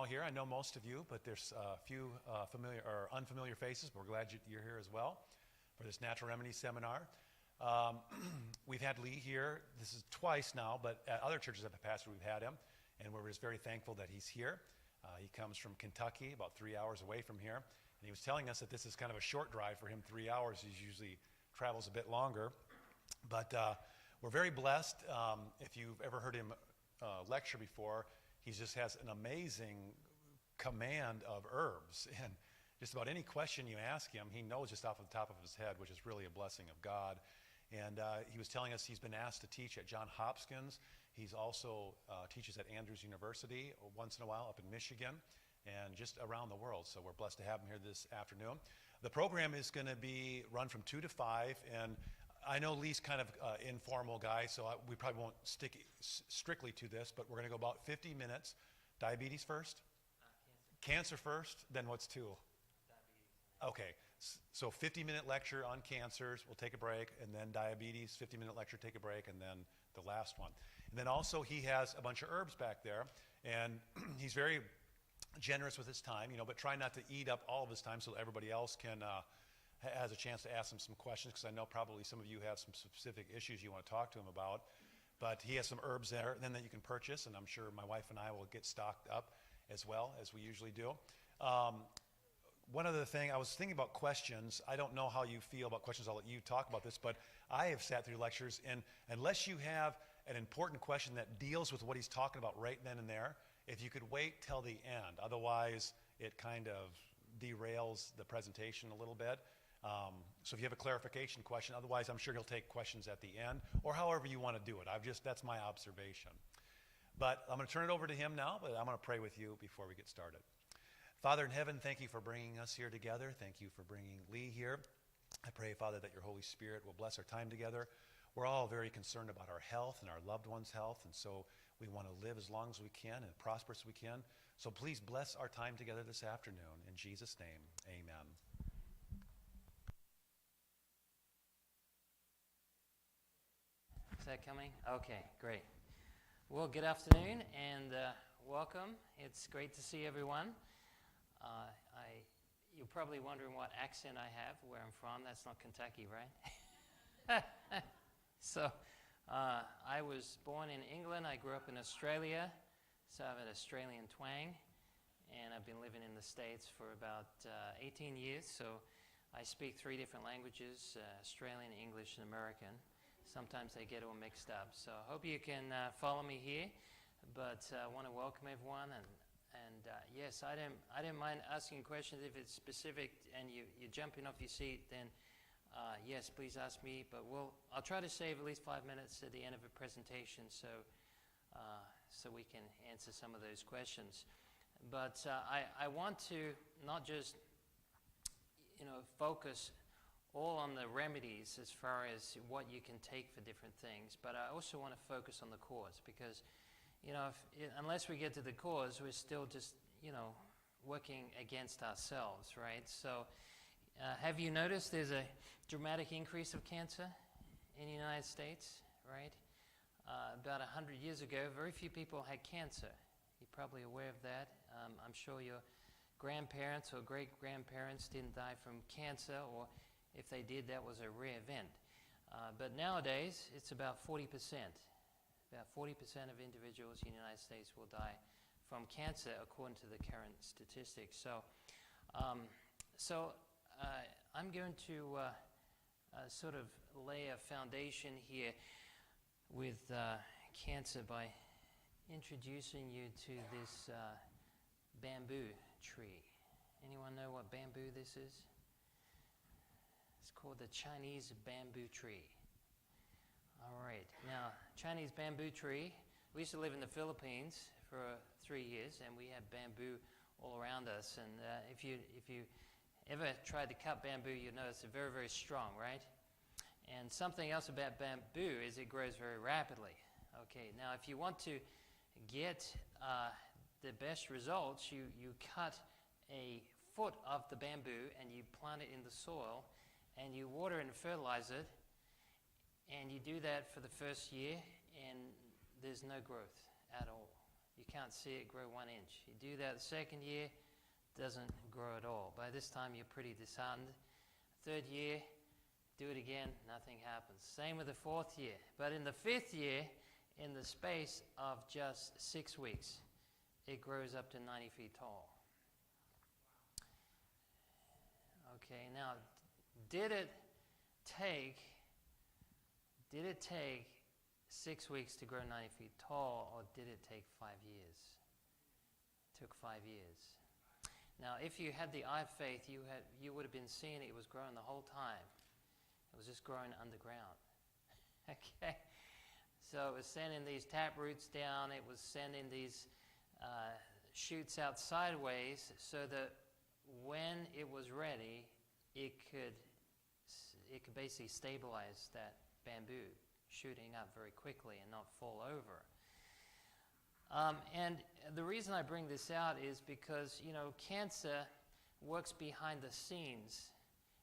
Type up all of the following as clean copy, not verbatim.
all here. I know most of you, but there's a few familiar or unfamiliar faces. But we're glad you're here as well for this Natural Remedies seminar. We've had Lee here. This is twice now, but at other churches at the pastor we've had him, and we're just very thankful that he's here. He comes from Kentucky, about 3 hours away from here, and he was telling us that this is kind of a short drive for him, 3 hours. He usually travels a bit longer, but we're very blessed. If you've ever heard him lecture before, he just has an amazing command of herbs, and just about any question you ask him, he knows just off the top of his head, which is really a blessing of God. And he was telling us he's been asked to teach at Johns Hopkins. He's also teaches at Andrews University once in a while up in Michigan and just around the world. So we're blessed to have him here this afternoon. The program is going to be run from 2 to 5, and I know Lee's kind of informal guy, so we probably won't stick strictly to this, but we're going to go about 50 minutes. Diabetes first? Cancer first, then what's 2? Diabetes. Okay, so 50-minute lecture on cancers, we'll take a break, and then diabetes, 50-minute lecture, take a break, and then the last one. And then also he has a bunch of herbs back there, and he's very generous with his time, but try not to eat up all of his time so that everybody else can has a chance to ask him some questions, because I know probably some of you have some specific issues you want to talk to him about. But he has some herbs there then that you can purchase, and I'm sure my wife and I will get stocked up as well, as we usually do. One other thing, I was thinking about questions. I don't know how you feel about questions. I'll let you talk about this, but I have sat through lectures, and unless you have an important question that deals with what he's talking about right then and there, if you could wait till the end. Otherwise, it kind of derails the presentation a little bit. So if you have a clarification question, otherwise I'm sure he'll take questions at the end, or however you want to do it. That's my observation. But I'm going to turn it over to him now, but I'm going to pray with you before we get started. Father in heaven, thank you for bringing us here together. Thank you for bringing Lee here. I pray, Father, that your Holy Spirit will bless our time together. We're all very concerned about our health and our loved ones' health, and so we want to live as long as we can and prosperous as we can. So please bless our time together this afternoon. In Jesus' name, amen. Is that coming? Okay, great. Well, good afternoon and welcome. It's great to see everyone. You're probably wondering what accent I have, where I'm from. That's not Kentucky, right? So, I was born in England. I grew up in Australia, so I have an Australian twang. And I've been living in the States for about 18 years. So, I speak 3 different languages, Australian, English, and American. Sometimes they get all mixed up. So, I hope you can follow me here. But I want to welcome everyone. And yes, I don't mind asking questions if it's specific and you're jumping off your seat, then yes, please ask me. But I'll try to save at least 5 minutes at the end of a presentation so we can answer some of those questions. But I want to not just focus all on the remedies as far as what you can take for different things, but I also want to focus on the cause, because unless we get to the cause, we're still just working against ourselves, right? So have you noticed there's a dramatic increase of cancer in the United States, right? About 100 years ago, very few people had cancer. You're probably aware of that. I'm sure your grandparents or great-grandparents didn't die from cancer, or if they did, that was a rare event. But nowadays, it's about 40%. About 40% of individuals in the United States will die from cancer, according to the current statistics. So, I'm going to sort of lay a foundation here with cancer by introducing you to this bamboo tree. Anyone know what bamboo this is? It's called the Chinese bamboo tree. All right. Now, Chinese bamboo tree. We used to live in the Philippines for 3 years, and we had bamboo all around us. And if you ever tried to cut bamboo, you notice it's very, very strong, right? And something else about bamboo is it grows very rapidly. Okay. Now, if you want to get the best results, you cut a foot of the bamboo and you plant it in the soil, and you water and fertilize it. And you do that for the first year, and there's no growth at all. You can't see it grow 1 inch. You do that the second year, doesn't grow at all. By this time, you're pretty disheartened. Third year, do it again, nothing happens. Same with the fourth year. But in the fifth year, in the space of just 6 weeks, it grows up to 90 feet tall. Okay, now, did it take 6 weeks to grow 90 feet tall, or did it take 5 years? It took 5 years. Now, if you had the eye of faith, you would have been seeing it was growing the whole time. It was just growing underground. Okay? So it was sending these tap roots down. It was sending these shoots out sideways so that when it was ready, it could basically stabilize that bamboo shooting up very quickly and not fall over. And the reason I bring this out is because, cancer works behind the scenes,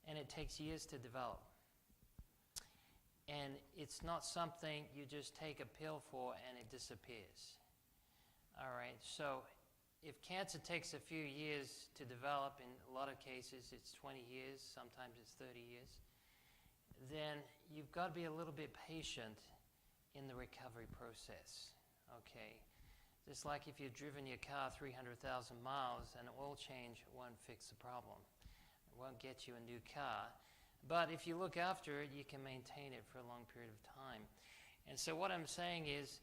and it takes years to develop. And it's not something you just take a pill for and it disappears. All right, so if cancer takes a few years to develop, in a lot of cases it's 20 years, sometimes it's 30 years, then you've got to be a little bit patient in the recovery process, okay? Just like if you've driven your car 300,000 miles, an oil change won't fix the problem. It won't get you a new car. But if you look after it, you can maintain it for a long period of time. And so what I'm saying is,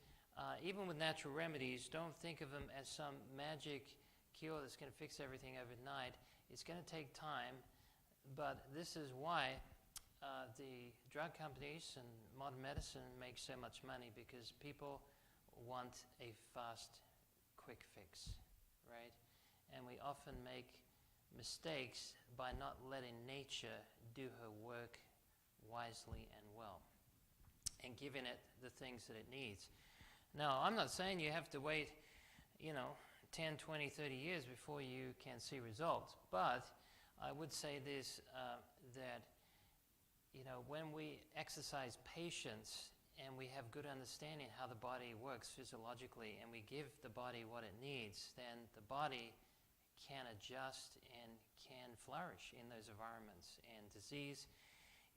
even with natural remedies, don't think of them as some magic cure that's going to fix everything overnight. It's going to take time, but this is why the drug companies and modern medicine make so much money, because people want a fast, quick fix, right? And we often make mistakes by not letting nature do her work wisely and well and giving it the things that it needs. Now, I'm not saying you have to wait, 10, 20, 30 years before you can see results, but I would say this, that when we exercise patience and we have good understanding how the body works physiologically, and we give the body what it needs, then the body can adjust and can flourish in those environments. And disease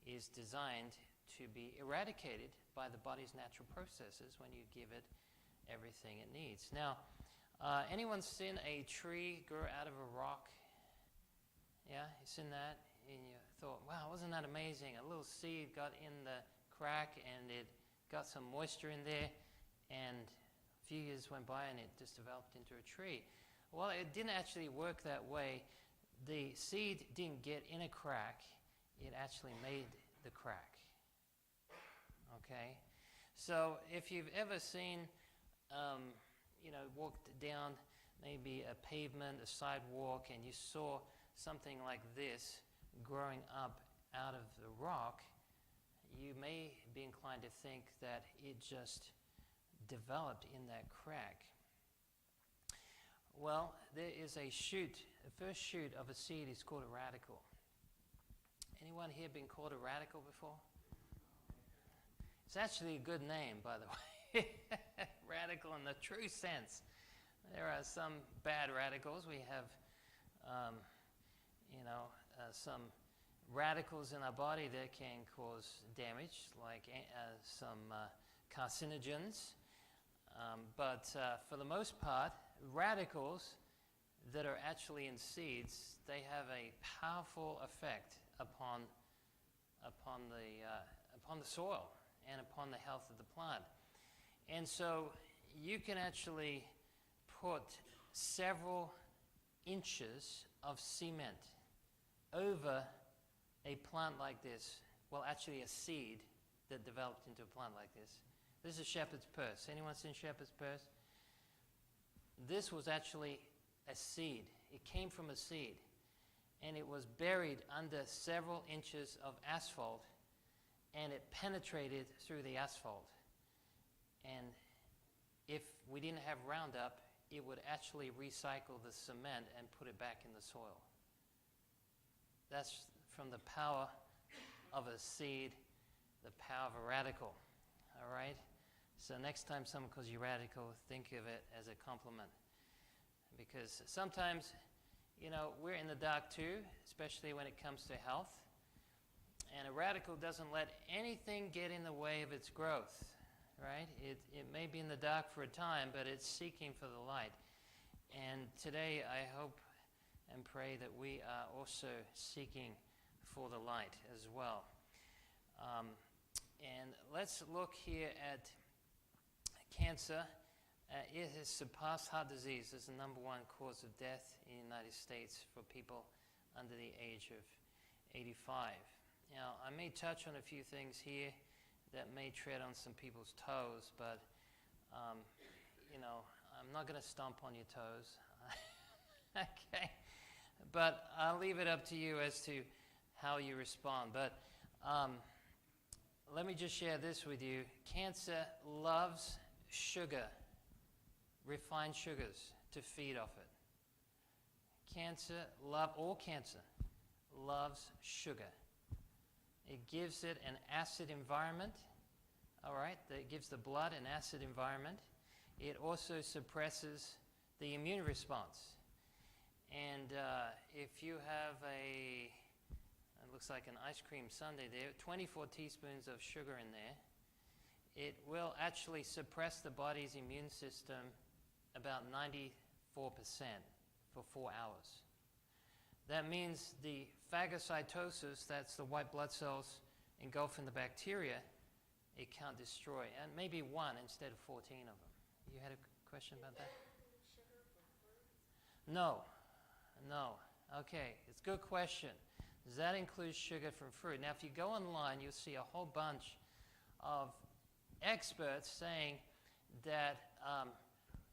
is designed to be eradicated by the body's natural processes when you give it everything it needs. Now, anyone seen a tree grow out of a rock? Yeah, you seen that? And you thought, wow, wasn't that amazing? A little seed got in the crack and it got some moisture in there, and a few years went by and it just developed into a tree. Well, it didn't actually work that way. The seed didn't get in a crack, it actually made the crack. Okay? So if you've ever seen, walked down maybe a pavement, a sidewalk, and you saw something like this growing up out of the rock, you may be inclined to think that it just developed in that crack. Well, there is a shoot. The first shoot of a seed is called a radical. Anyone here been called a radical before? It's actually a good name, by the way. Radical in the true sense. There are some bad radicals. We have, some radicals in our body that can cause damage, like some carcinogens. But for the most part, radicals that are actually in seeds, they have a powerful effect upon the soil and upon the health of the plant. And so you can actually put several inches of cement over a plant like this. Well, actually a seed that developed into a plant like this. This is shepherd's purse. Anyone seen shepherd's purse? This was actually a seed. It came from a seed. And it was buried under several inches of asphalt, and it penetrated through the asphalt. And if we didn't have Roundup, it would actually recycle the cement and put it back in the soil. That's from the power of a seed, the power of a radical. All right? So next time someone calls you radical, think of it as a compliment. Because sometimes, we're in the dark too, especially when it comes to health. And a radical doesn't let anything get in the way of its growth, right? It may be in the dark for a time, but it's seeking for the light. And today I hope and pray that we are also seeking for the light as well. And let's look here at cancer. It has surpassed heart disease as the number one cause of death in the United States for people under the age of 85. Now, I may touch on a few things here that may tread on some people's toes, but, I'm not going to stomp on your toes. Okay? But I'll leave it up to you as to how you respond. But let me just share this with you. Cancer loves sugar, refined sugars, to feed off it. All cancer loves sugar. It gives it an acid environment, all right? It gives the blood an acid environment. It also suppresses the immune response. And if you have it looks like an ice cream sundae there, 24 teaspoons of sugar in there, it will actually suppress the body's immune system about 94% for 4 hours. That means the phagocytosis, that's the white blood cells engulfing the bacteria, it can't destroy. And maybe 1 instead of 14 of them. You had a question about that? No. Okay, it's a good question. Does that include sugar from fruit? Now, if you go online, you'll see a whole bunch of experts saying that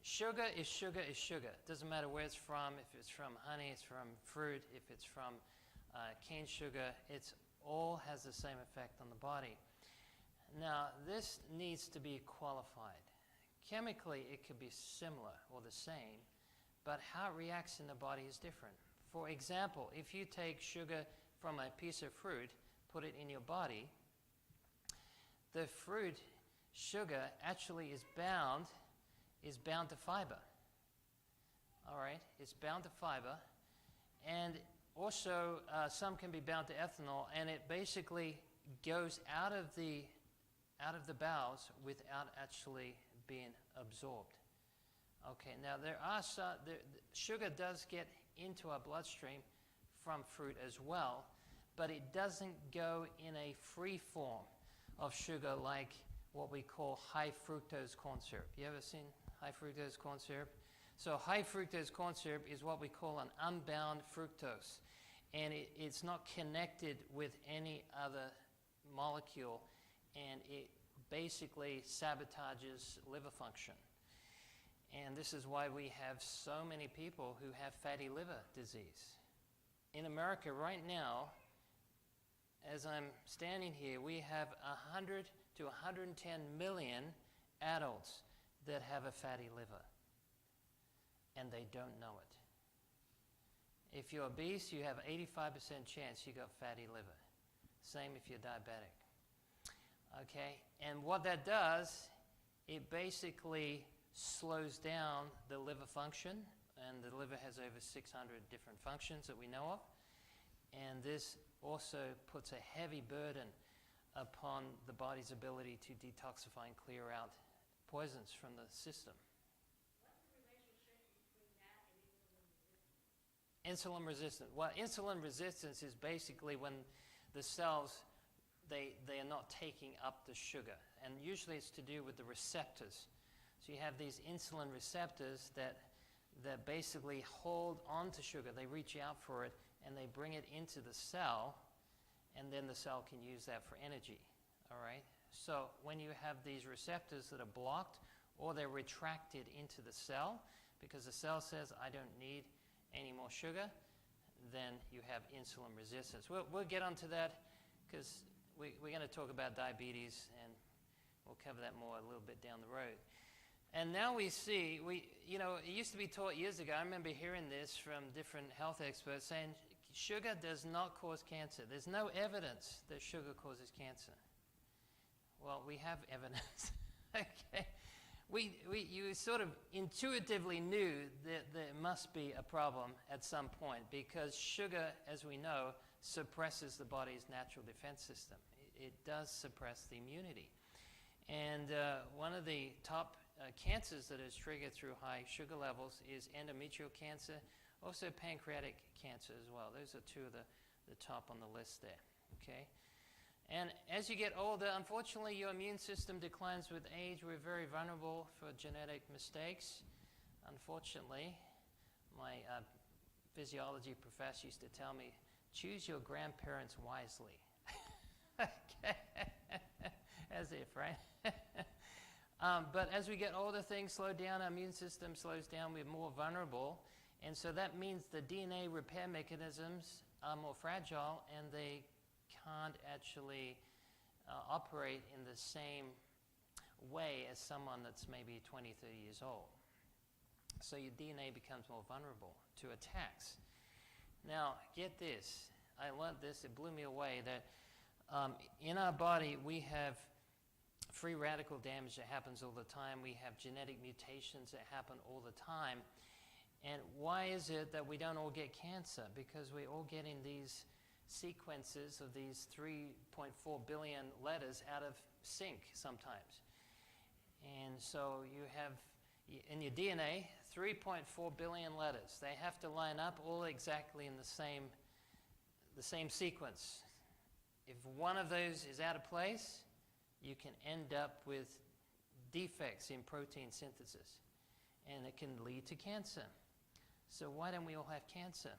sugar is sugar is sugar. Doesn't matter where it's from, if it's from honey, it's from fruit, if it's from cane sugar, it's all has the same effect on the body. Now, this needs to be qualified. Chemically, it could be similar or the same, but how it reacts in the body is different. For example, if you take sugar from a piece of fruit, put it in your body, the fruit sugar actually is bound to fiber. All right, it's bound to fiber, and also some can be bound to ethanol, and it basically goes out of the bowels without actually being absorbed. Okay, now sugar does get into our bloodstream from fruit as well, but it doesn't go in a free form of sugar like what we call high fructose corn syrup. You ever seen high fructose corn syrup? So high fructose corn syrup is what we call an unbound fructose, and it's not connected with any other molecule, and it basically sabotages liver function. And this is why we have so many people who have fatty liver disease. In America right now, as I'm standing here, we have 100 to 110 million adults that have a fatty liver, and they don't know it. If you're obese, you have 85% chance you got fatty liver. Same if you're diabetic. Okay, and what that does, it basically slows down the liver function, and the liver has over 600 different functions that we know of, and this also puts a heavy burden upon the body's ability to detoxify and clear out poisons from the system. What's the relationship between that and insulin resistance? Insulin resistance. Well, insulin resistance is basically when the cells, they are not taking up the sugar, and usually it's to do with the receptors. So you have these insulin receptors that basically hold on to sugar. They reach out for it, and they bring it into the cell, and then the cell can use that for energy, all right? So when you have these receptors that are blocked or they're retracted into the cell because the cell says, I don't need any more sugar, then you have insulin resistance. We'll get onto that because we're going to talk about diabetes, and we'll cover that more a little bit down the road. And now we see, it used to be taught years ago, I remember hearing this from different health experts saying sugar does not cause cancer. There's no evidence that sugar causes cancer. Well, we have evidence, Okay. You sort of intuitively knew that there must be a problem at some point because sugar, as we know, suppresses the body's natural defense system. It does suppress the immunity. And one of the top cancers that is triggered through high sugar levels is endometrial cancer, also pancreatic cancer as well. Those are two of the top on the list there, okay? And as you get older, unfortunately, your immune system declines with age. We're very vulnerable for genetic mistakes. Unfortunately, my physiology professor used to tell me, choose your grandparents wisely. Okay. As if, right? But as we get older, things slow down. Our immune system slows down. We're more vulnerable. And so that means the DNA repair mechanisms are more fragile, and they can't actually operate in the same way as someone that's maybe 20, 30 years old. So your DNA becomes more vulnerable to attacks. Now, get this. I learned this. It blew me away that in our body we have free radical damage that happens all the time. We have genetic mutations that happen all the time. And why is it that we don't all get cancer? Because we're all getting these sequences of these 3.4 billion letters out of sync sometimes. And so you have in your DNA 3.4 billion letters. They have to line up all exactly in the same sequence. If one of those is out of place, you can end up with defects in protein synthesis, and it can lead to cancer. So why don't we all have cancer?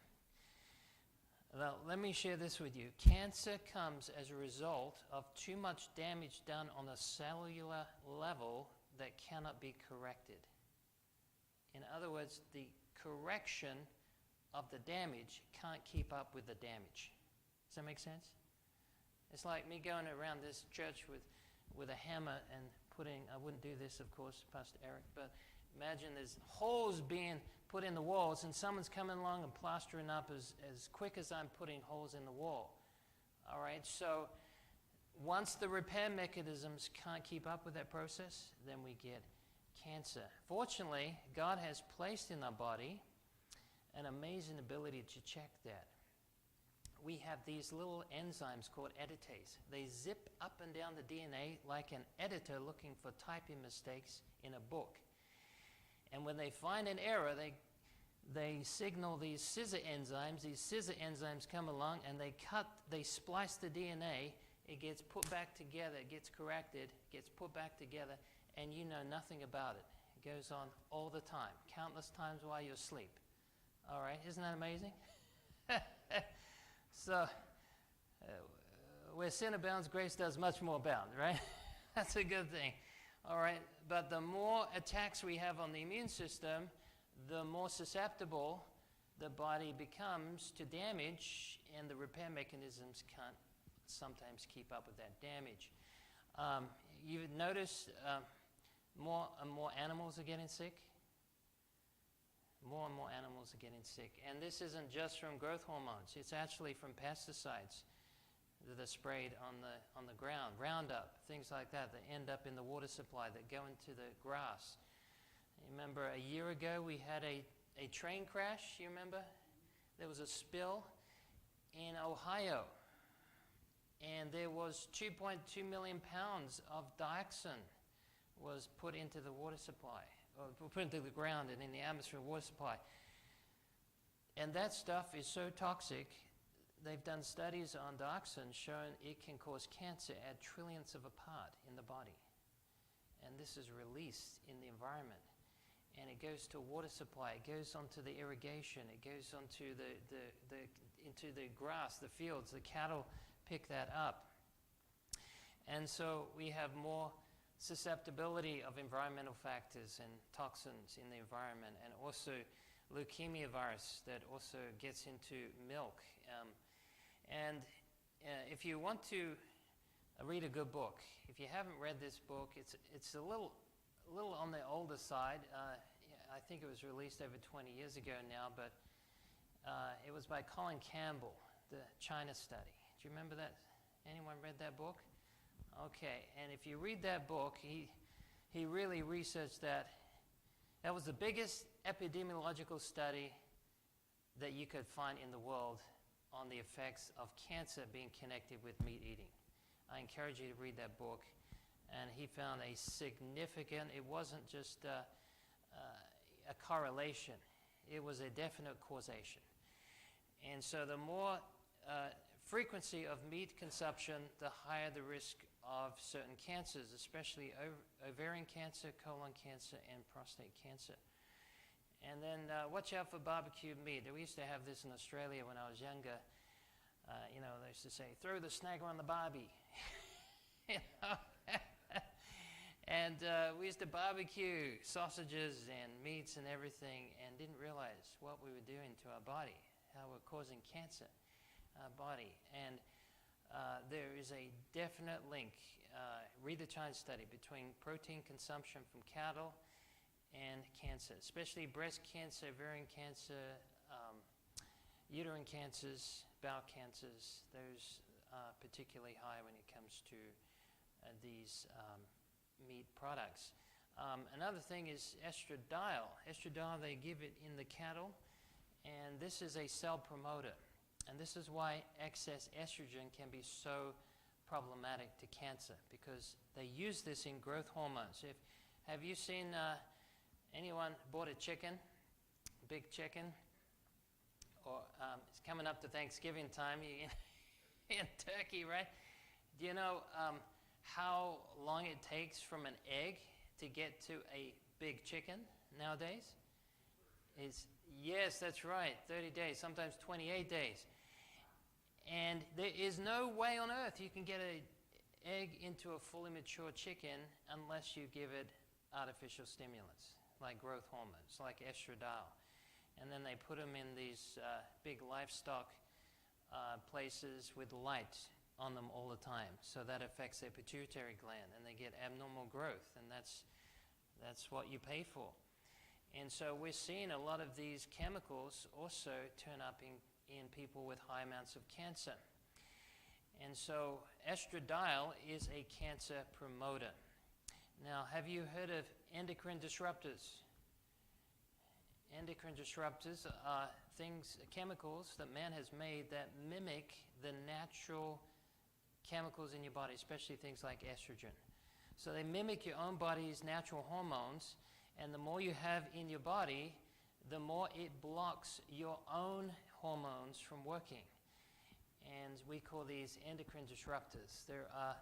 Well, let me share this with you. Cancer comes as a result of too much damage done on a cellular level that cannot be corrected. In other words, the correction of the damage can't keep up with the damage. Does that make sense? It's like me going around this church with a hammer and putting, I wouldn't do this, of course, Pastor Eric, but imagine there's holes being put in the walls and someone's coming along and plastering up as quick as I'm putting holes in the wall. All right, so once the repair mechanisms can't keep up with that process, then we get cancer. Fortunately, God has placed in our body an amazing ability to check that. We have these little enzymes called editase. They zip up and down the DNA like an editor looking for typing mistakes in a book. And when they find an error, they signal these scissor enzymes. These scissor enzymes come along and they splice the DNA. It gets put back together, it gets corrected, gets put back together, and you know nothing about it. It goes on all the time, countless times while you're asleep. All right, isn't that amazing? So, where sin abounds, grace does much more abound, right? That's a good thing. All right, but the more attacks we have on the immune system, the more susceptible the body becomes to damage, and the repair mechanisms can't sometimes keep up with that damage. You've noticed more and more animals are getting sick. More and more animals are getting sick. And this isn't just from growth hormones. It's actually from pesticides that are sprayed on the ground. Roundup, things like that end up in the water supply, that go into the grass. You remember a year ago we had a train crash, you remember? There was a spill in Ohio. And there was 2.2 million pounds of dioxin was put into the water supply. Put into the ground and in the atmosphere water supply. And that stuff is so toxic, they've done studies on dioxin showing it can cause cancer at trillionths of a part in the body. And this is released in the environment. And it goes to water supply, it goes onto the irrigation, it goes onto into the grass, the fields, the cattle pick that up. And so we have more susceptibility of environmental factors and toxins in the environment, and also leukemia virus that also gets into milk. If you want to read a good book, if you haven't read this book, it's a little on the older side. I think it was released over 20 years ago now, but it was by Colin Campbell, The China Study. Do you remember that? Anyone read that book? Okay, and if you read that book, he really researched that. That was the biggest epidemiological study that you could find in the world on the effects of cancer being connected with meat eating. I encourage you to read that book. And he found a significant, it wasn't just a correlation, it was a definite causation. And so the more frequency of meat consumption, the higher the risk of certain cancers, especially ovarian cancer, colon cancer, and prostate cancer. And then watch out for barbecued meat. We used to have this in Australia when I was younger. They used to say, throw the snagger on the barbie. You know? And we used to barbecue sausages and meats and everything and didn't realize what we were doing to our body, how we're causing cancer in our body. And there is a definite link, read the China study, between protein consumption from cattle and cancer, especially breast cancer, ovarian cancer, uterine cancers, bowel cancers. Those are particularly high when it comes to these meat products. Another thing is estradiol. Estradiol, they give it in the cattle, and this is a cell promoter. And this is why excess estrogen can be so problematic to cancer, because they use this in growth hormones. Have you seen anyone bought a chicken, big chicken? Or it's coming up to Thanksgiving time in Turkey, right? Do you know how long it takes from an egg to get to a big chicken nowadays? Yes, that's right, 30 days, sometimes 28 days. And there is no way on earth you can get an egg into a fully mature chicken unless you give it artificial stimulants, like growth hormones, like estradiol. And then they put them in these big livestock places with light on them all the time. So that affects their pituitary gland, and they get abnormal growth, and that's what you pay for. And so we're seeing a lot of these chemicals also turn up in people with high amounts of cancer. And so estradiol is a cancer promoter. Now, have you heard of endocrine disruptors? Endocrine disruptors are chemicals that man has made that mimic the natural chemicals in your body, especially things like estrogen. So they mimic your own body's natural hormones, and the more you have in your body, the more it blocks your own hormones from working. And we call these endocrine disruptors. There are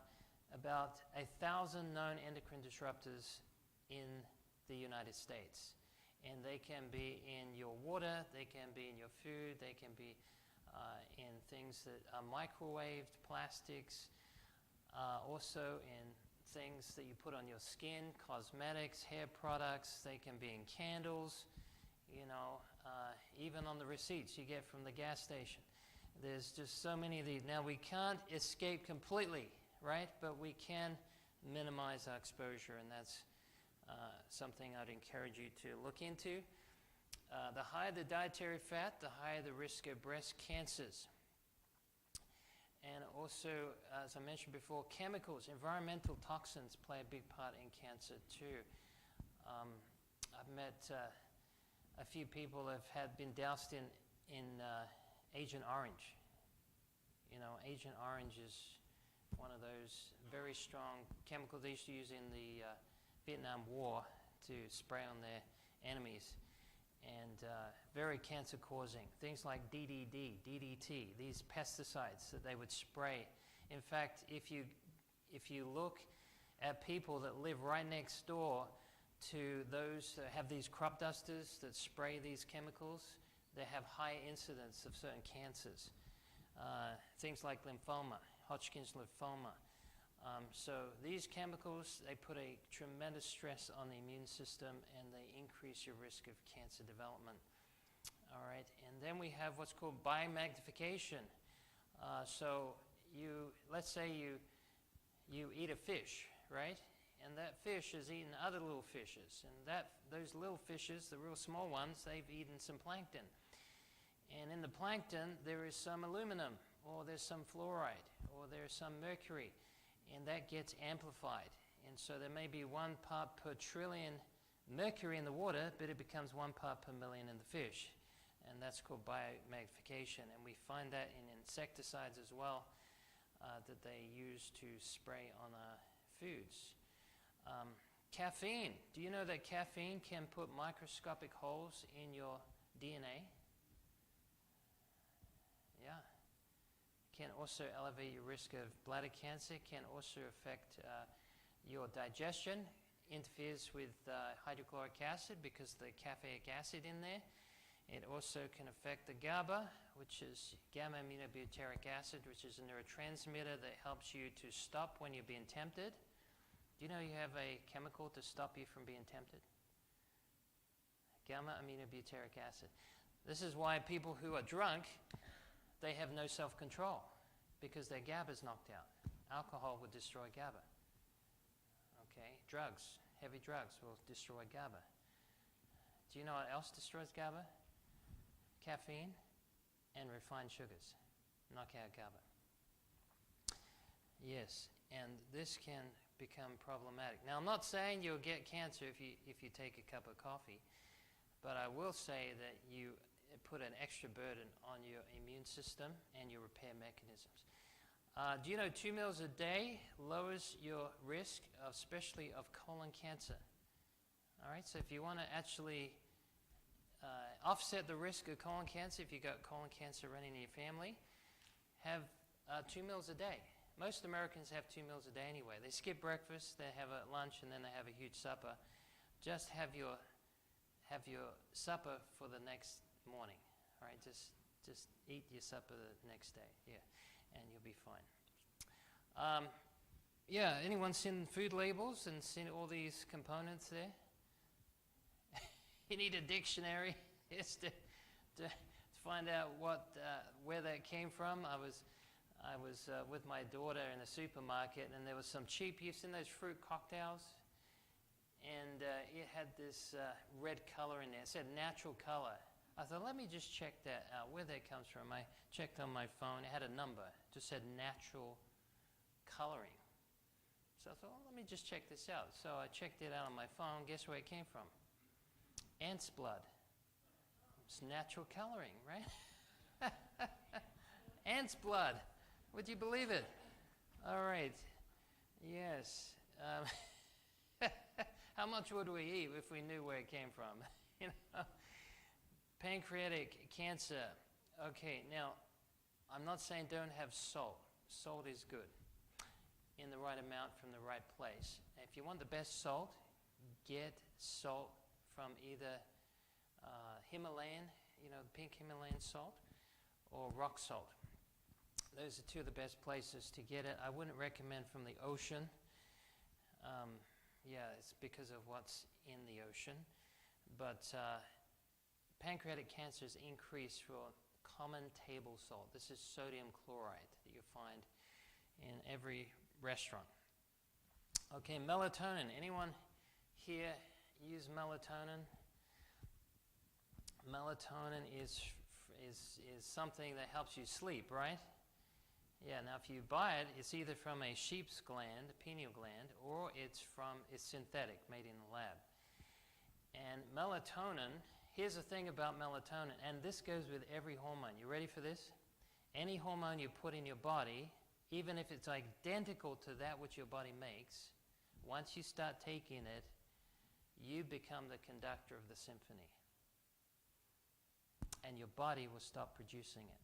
about 1,000 known endocrine disruptors in the United States. And they can be in your water, they can be in your food, they can be in things that are microwaved, plastics, also in things that you put on your skin, cosmetics, hair products. They can be in candles, even on the receipts you get from the gas station. There's just so many of these. Now, we can't escape completely, right? But we can minimize our exposure, and that's something I'd encourage you to look into. The higher the dietary fat, the higher the risk of breast cancers. And also, as I mentioned before, chemicals, environmental toxins play a big part in cancer too. I've met a few people that have been doused in Agent Orange. Agent Orange is one of those very strong chemicals they used to use in the Vietnam War to spray on their enemies, and very cancer-causing. Things like DDT, these pesticides that they would spray. In fact, if you look at people that live right next door to those that have these crop dusters that spray these chemicals, they have high incidence of certain cancers. Things like lymphoma, Hodgkin's lymphoma. So these chemicals, they put a tremendous stress on the immune system, and they increase your risk of cancer development. All right, and then we have what's called biomagnification. So let's say you eat a fish, right? And that fish has eaten other little fishes, and those little fishes, the real small ones, they've eaten some plankton. And in the plankton, there is some aluminum, or there's some fluoride, or there's some mercury. And that gets amplified And so there may be 1 part per trillion mercury in the water, but it becomes 1 part per million in the fish. And that's called biomagnification. And we find that in insecticides as well, that they use to spray on foods. Caffeine. Do you know that caffeine can put microscopic holes in your DNA? Yeah. Can also elevate your risk of bladder cancer, can also affect your digestion, interferes with hydrochloric acid because the caffeic acid in there. It also can affect the GABA, which is gamma-aminobutyric acid, which is a neurotransmitter that helps you to stop when you're being tempted. Do you know you have a chemical to stop you from being tempted? Gamma-aminobutyric acid. This is why people who are drunk, they have no self-control, because their GABA is knocked out. Alcohol would destroy GABA. Okay, drugs, heavy drugs will destroy GABA. Do you know what else destroys GABA? Caffeine and refined sugars knock out GABA. Yes, and this can become problematic. Now, I'm not saying you'll get cancer if you take a cup of coffee, but I will say that you put an extra burden on your immune system and your repair mechanisms. Do you know 2 meals a day lowers your risk, especially of colon cancer? All right, so if you want to actually offset the risk of colon cancer, if you've got colon cancer running in your family, have 2 meals a day. Most Americans have 2 meals a day anyway. They skip breakfast, they have a lunch, and then they have a huge supper. Just have your supper for the next morning. All right, just eat your supper the next day. Yeah, and you'll be fine. Yeah, anyone seen food labels and seen all these components there? You need a dictionary just to find out where that came from. I was with my daughter in a supermarket, and there was some cheap, you've seen those fruit cocktails? And it had this red color in there. It said natural color. I thought, let me just check that out, where that comes from. I checked on my phone. It had a number. It just said natural coloring. So I thought, well, let me just check this out. So I checked it out on my phone. Guess where it came from? Ant's blood. It's natural coloring, right? Ant's blood. Would you believe it? All right. Yes. How much would we eat if we knew where it came from? You know? Pancreatic cancer. Okay, now, I'm not saying don't have salt. Salt is good in the right amount from the right place. If you want the best salt, get salt from either Himalayan, you know, the pink Himalayan salt, or rock salt. Those are 2 of the best places to get it. I wouldn't recommend from the ocean. Yeah, it's because of what's in the ocean. But pancreatic cancer is increased for common table salt. This is sodium chloride that you find in every restaurant. Okay, melatonin. Anyone here use melatonin? Melatonin is something that helps you sleep, right? Yeah, now if you buy it, it's either from a sheep's gland, a pineal gland, or it's synthetic, made in the lab. And melatonin, here's the thing about melatonin, and this goes with every hormone. You ready for this? Any hormone you put in your body, even if it's identical to that which your body makes, once you start taking it, you become the conductor of the symphony. And your body will stop producing it.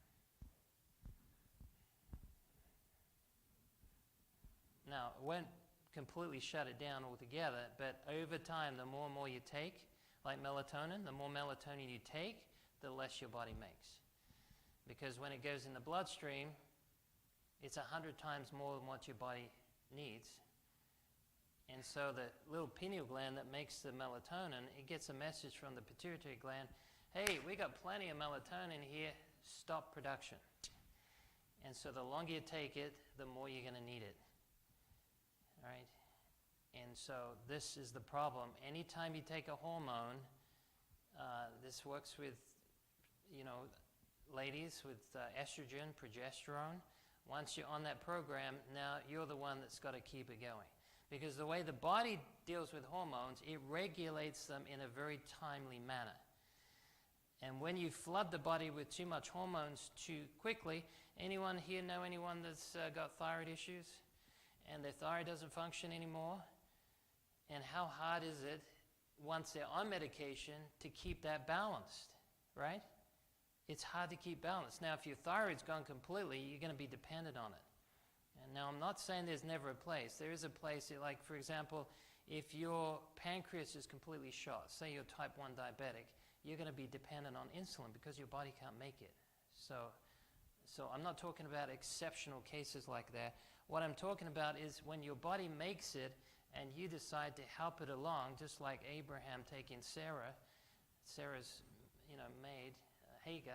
Now, it won't completely shut it down altogether, but over time, the more and more you take, like melatonin, the more melatonin you take, the less your body makes. Because when it goes in the bloodstream, it's 100 times more than what your body needs. And so the little pineal gland that makes the melatonin, it gets a message from the pituitary gland, hey, we got plenty of melatonin here, stop production. And so the longer you take it, the more you're going to need it. All right? And so this is the problem. Anytime you take a hormone, this works with, you know, ladies with estrogen, progesterone. Once you're on that program, now you're the one that's got to keep it going. Because the way the body deals with hormones, it regulates them in a very timely manner. And when you flood the body with too much hormones too quickly, anyone here know anyone that's got thyroid issues and their thyroid doesn't function anymore? And how hard is it, once they're on medication, to keep that balanced, right? It's hard to keep balanced. Now, if your thyroid's gone completely, you're going to be dependent on it. And now, I'm not saying there's never a place. There is a place, like, for example, if your pancreas is completely shot, say you're type 1 diabetic, you're going to be dependent on insulin because your body can't make it. So I'm not talking about exceptional cases like that. What I'm talking about is when your body makes it and you decide to help it along, just like Abraham taking Sarah's, maid, Hagar.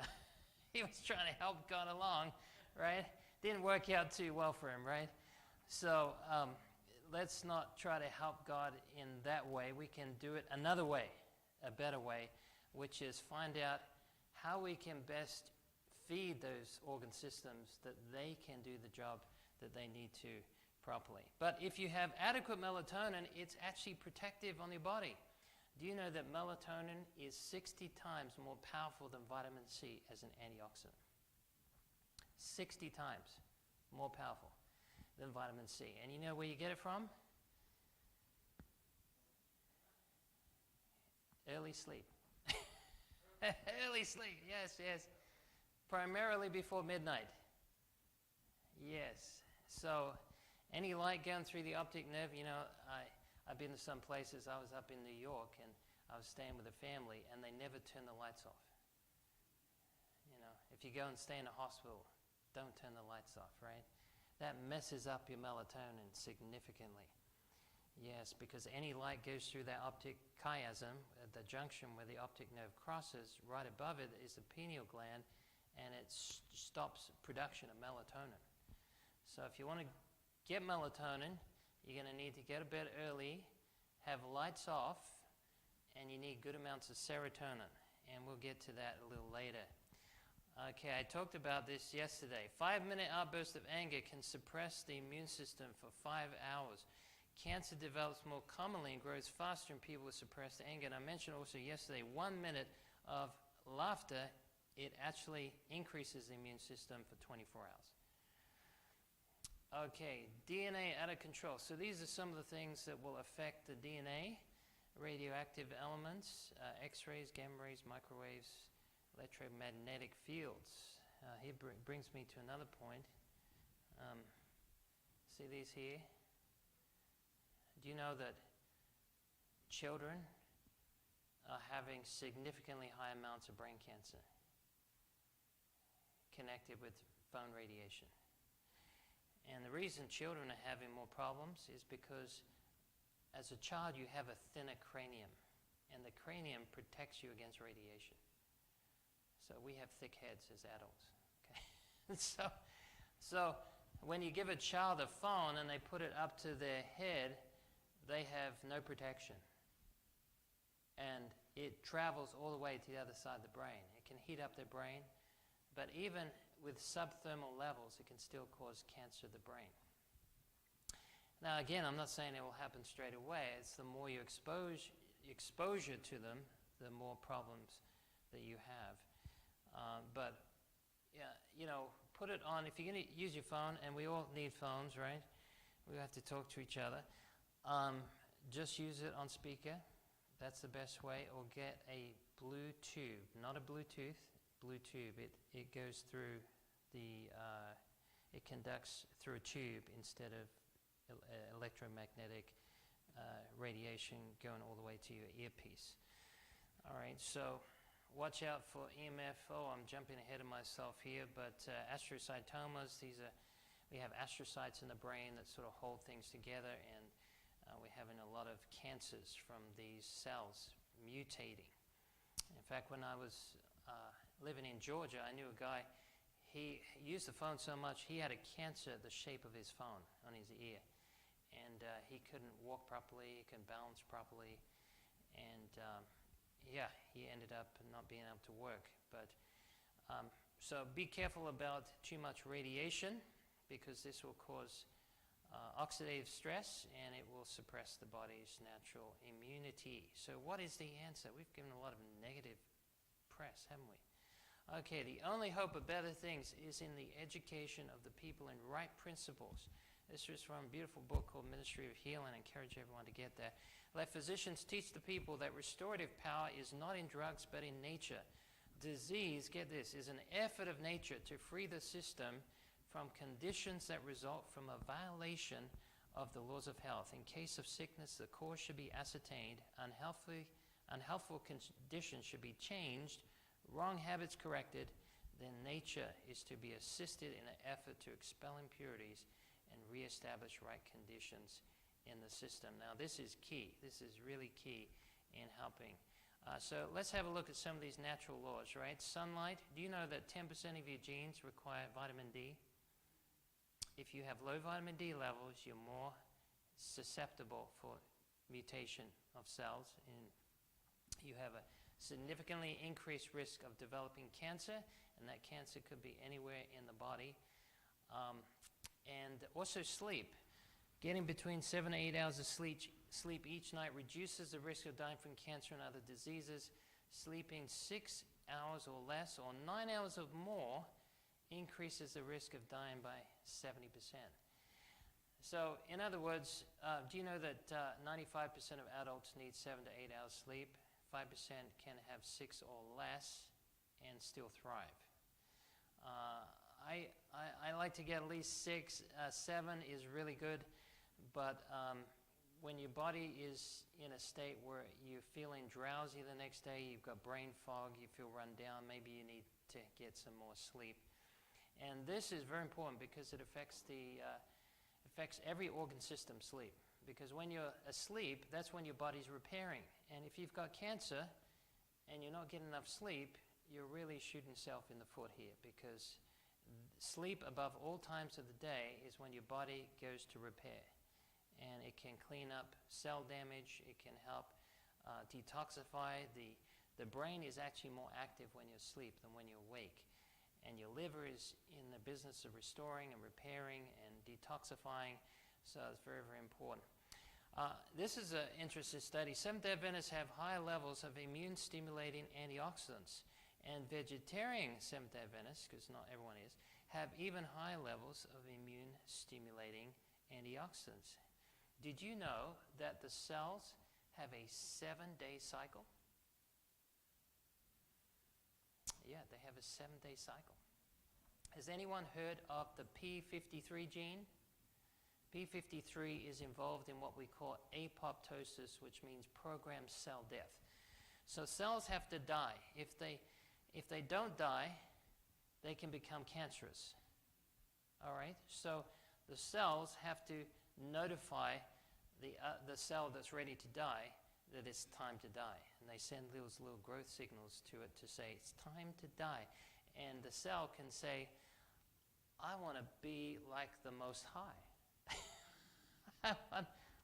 He was trying to help God along, right? Didn't work out too well for him, right? So let's not try to help God in that way. We can do it another way, a better way, which is find out how we can best feed those organ systems that they can do the job that they need to properly. But if you have adequate melatonin, it's actually protective on your body. Do you know that melatonin is 60 times more powerful than vitamin C as an antioxidant? 60 times more powerful than vitamin C. And you know where you get it from? Early sleep. Early sleep, yes. Primarily before midnight. Yes. So any light going through the optic nerve, I've been to some places. I was up in New York and I was staying with a family and they never turn the lights off. If you go and stay in a hospital, don't turn the lights off, right? That messes up your melatonin significantly. Yes, because any light goes through that optic chiasm, the junction where the optic nerve crosses, right above it is the pineal gland, and it stops production of melatonin. So if you want to get melatonin, you're going to need to get to bed early, have lights off, and you need good amounts of serotonin. And we'll get to that a little later. Okay, I talked about this yesterday. 5-minute outburst of anger can suppress the immune system for 5 hours. Cancer develops more commonly and grows faster in people with suppressed anger. And I mentioned also yesterday, 1 minute of laughter, it actually increases the immune system for 24 hours. Okay, DNA out of control. So these are some of the things that will affect the DNA. Radioactive elements, X-rays, gamma rays, microwaves, electromagnetic fields. Here brings me to another point. See these here? Do you know that children are having significantly high amounts of brain cancer connected with phone radiation? And the reason children are having more problems is because as a child you have a thinner cranium, and the cranium protects you against radiation. So we have thick heads as adults. Okay? So when you give a child a phone and they put it up to their head, they have no protection. And it travels all the way to the other side of the brain. It can heat up their brain, but even with subthermal levels, it can still cause cancer of the brain. Now again, I'm not saying it will happen straight away. It's the more you exposure to them, the more problems that you have. But yeah, put it on. If you're going to use your phone, and we all need phones, right? We have to talk to each other. Just use it on speaker. That's the best way. Or get a blue tube, not a Bluetooth. Blue tube. It goes through it conducts through a tube instead of electromagnetic radiation going all the way to your earpiece. All right, so watch out for EMF. Oh, I'm jumping ahead of myself here, but astrocytomas, we have astrocytes in the brain that sort of hold things together, and we're having a lot of cancers from these cells mutating. In fact, when I was living in Georgia, I knew a guy, he used the phone so much, he had a cancer the shape of his phone on his ear. And he couldn't walk properly, he couldn't balance properly, and yeah, he ended up not being able to work. But so be careful about too much radiation, because this will cause oxidative stress, and it will suppress the body's natural immunity. So what is the answer? We've given a lot of negative press, haven't we? Okay, the only hope of better things is in the education of the people in right principles. This is from a beautiful book called Ministry of Healing. I encourage everyone to get that. Let physicians teach the people that restorative power is not in drugs but in nature. Disease, get this, is an effort of nature to free the system from conditions that result from a violation of the laws of health. In case of sickness, the cause should be ascertained, unhealthful conditions should be changed, wrong habits corrected, then nature is to be assisted in an effort to expel impurities and reestablish right conditions in the system. Now this is key. This is really key in helping. So let's have a look at some of these natural laws, right? Sunlight. Do you know that 10% of your genes require vitamin D? If you have low vitamin D levels, you're more susceptible for mutation of cells, and you have a significantly increased risk of developing cancer, and that cancer could be anywhere in the body. And also sleep. Getting between 7 to 8 hours of sleep each night reduces the risk of dying from cancer and other diseases. Sleeping 6 hours or less, or 9 hours or more, increases the risk of dying by 70%. So, in other words, do you know that 95% of adults need 7 to 8 hours sleep? 5% can have 6 or less and still thrive. I like to get at least 6. 7 is really good, but when your body is in a state where you're feeling drowsy the next day, you've got brain fog, you feel run down, maybe you need to get some more sleep. And this is very important because it affects every organ system, sleep. Because when you're asleep, that's when your body's repairing. And if you've got cancer and you're not getting enough sleep, you're really shooting yourself in the foot here, because sleep above all times of the day is when your body goes to repair. And it can clean up cell damage, it can help detoxify. The brain is actually more active when you're asleep than when you're awake. And your liver is in the business of restoring and repairing and detoxifying, so it's very, very important. This is an interesting study. Seventh-day Adventists have high levels of immune-stimulating antioxidants, and vegetarian Seventh-day Adventists, because not everyone is, have even higher levels of immune-stimulating antioxidants. Did you know that the cells have a 7-day cycle? Yeah, they have a 7-day cycle. Has anyone heard of the p53 gene? p53 is involved in what we call apoptosis, which means programmed cell death. So cells have to die. If they don't die, they can become cancerous. All right? So the cells have to notify the cell that's ready to die that it's time to die. And they send those little growth signals to it to say, it's time to die. And the cell can say, I want to be like the Most High.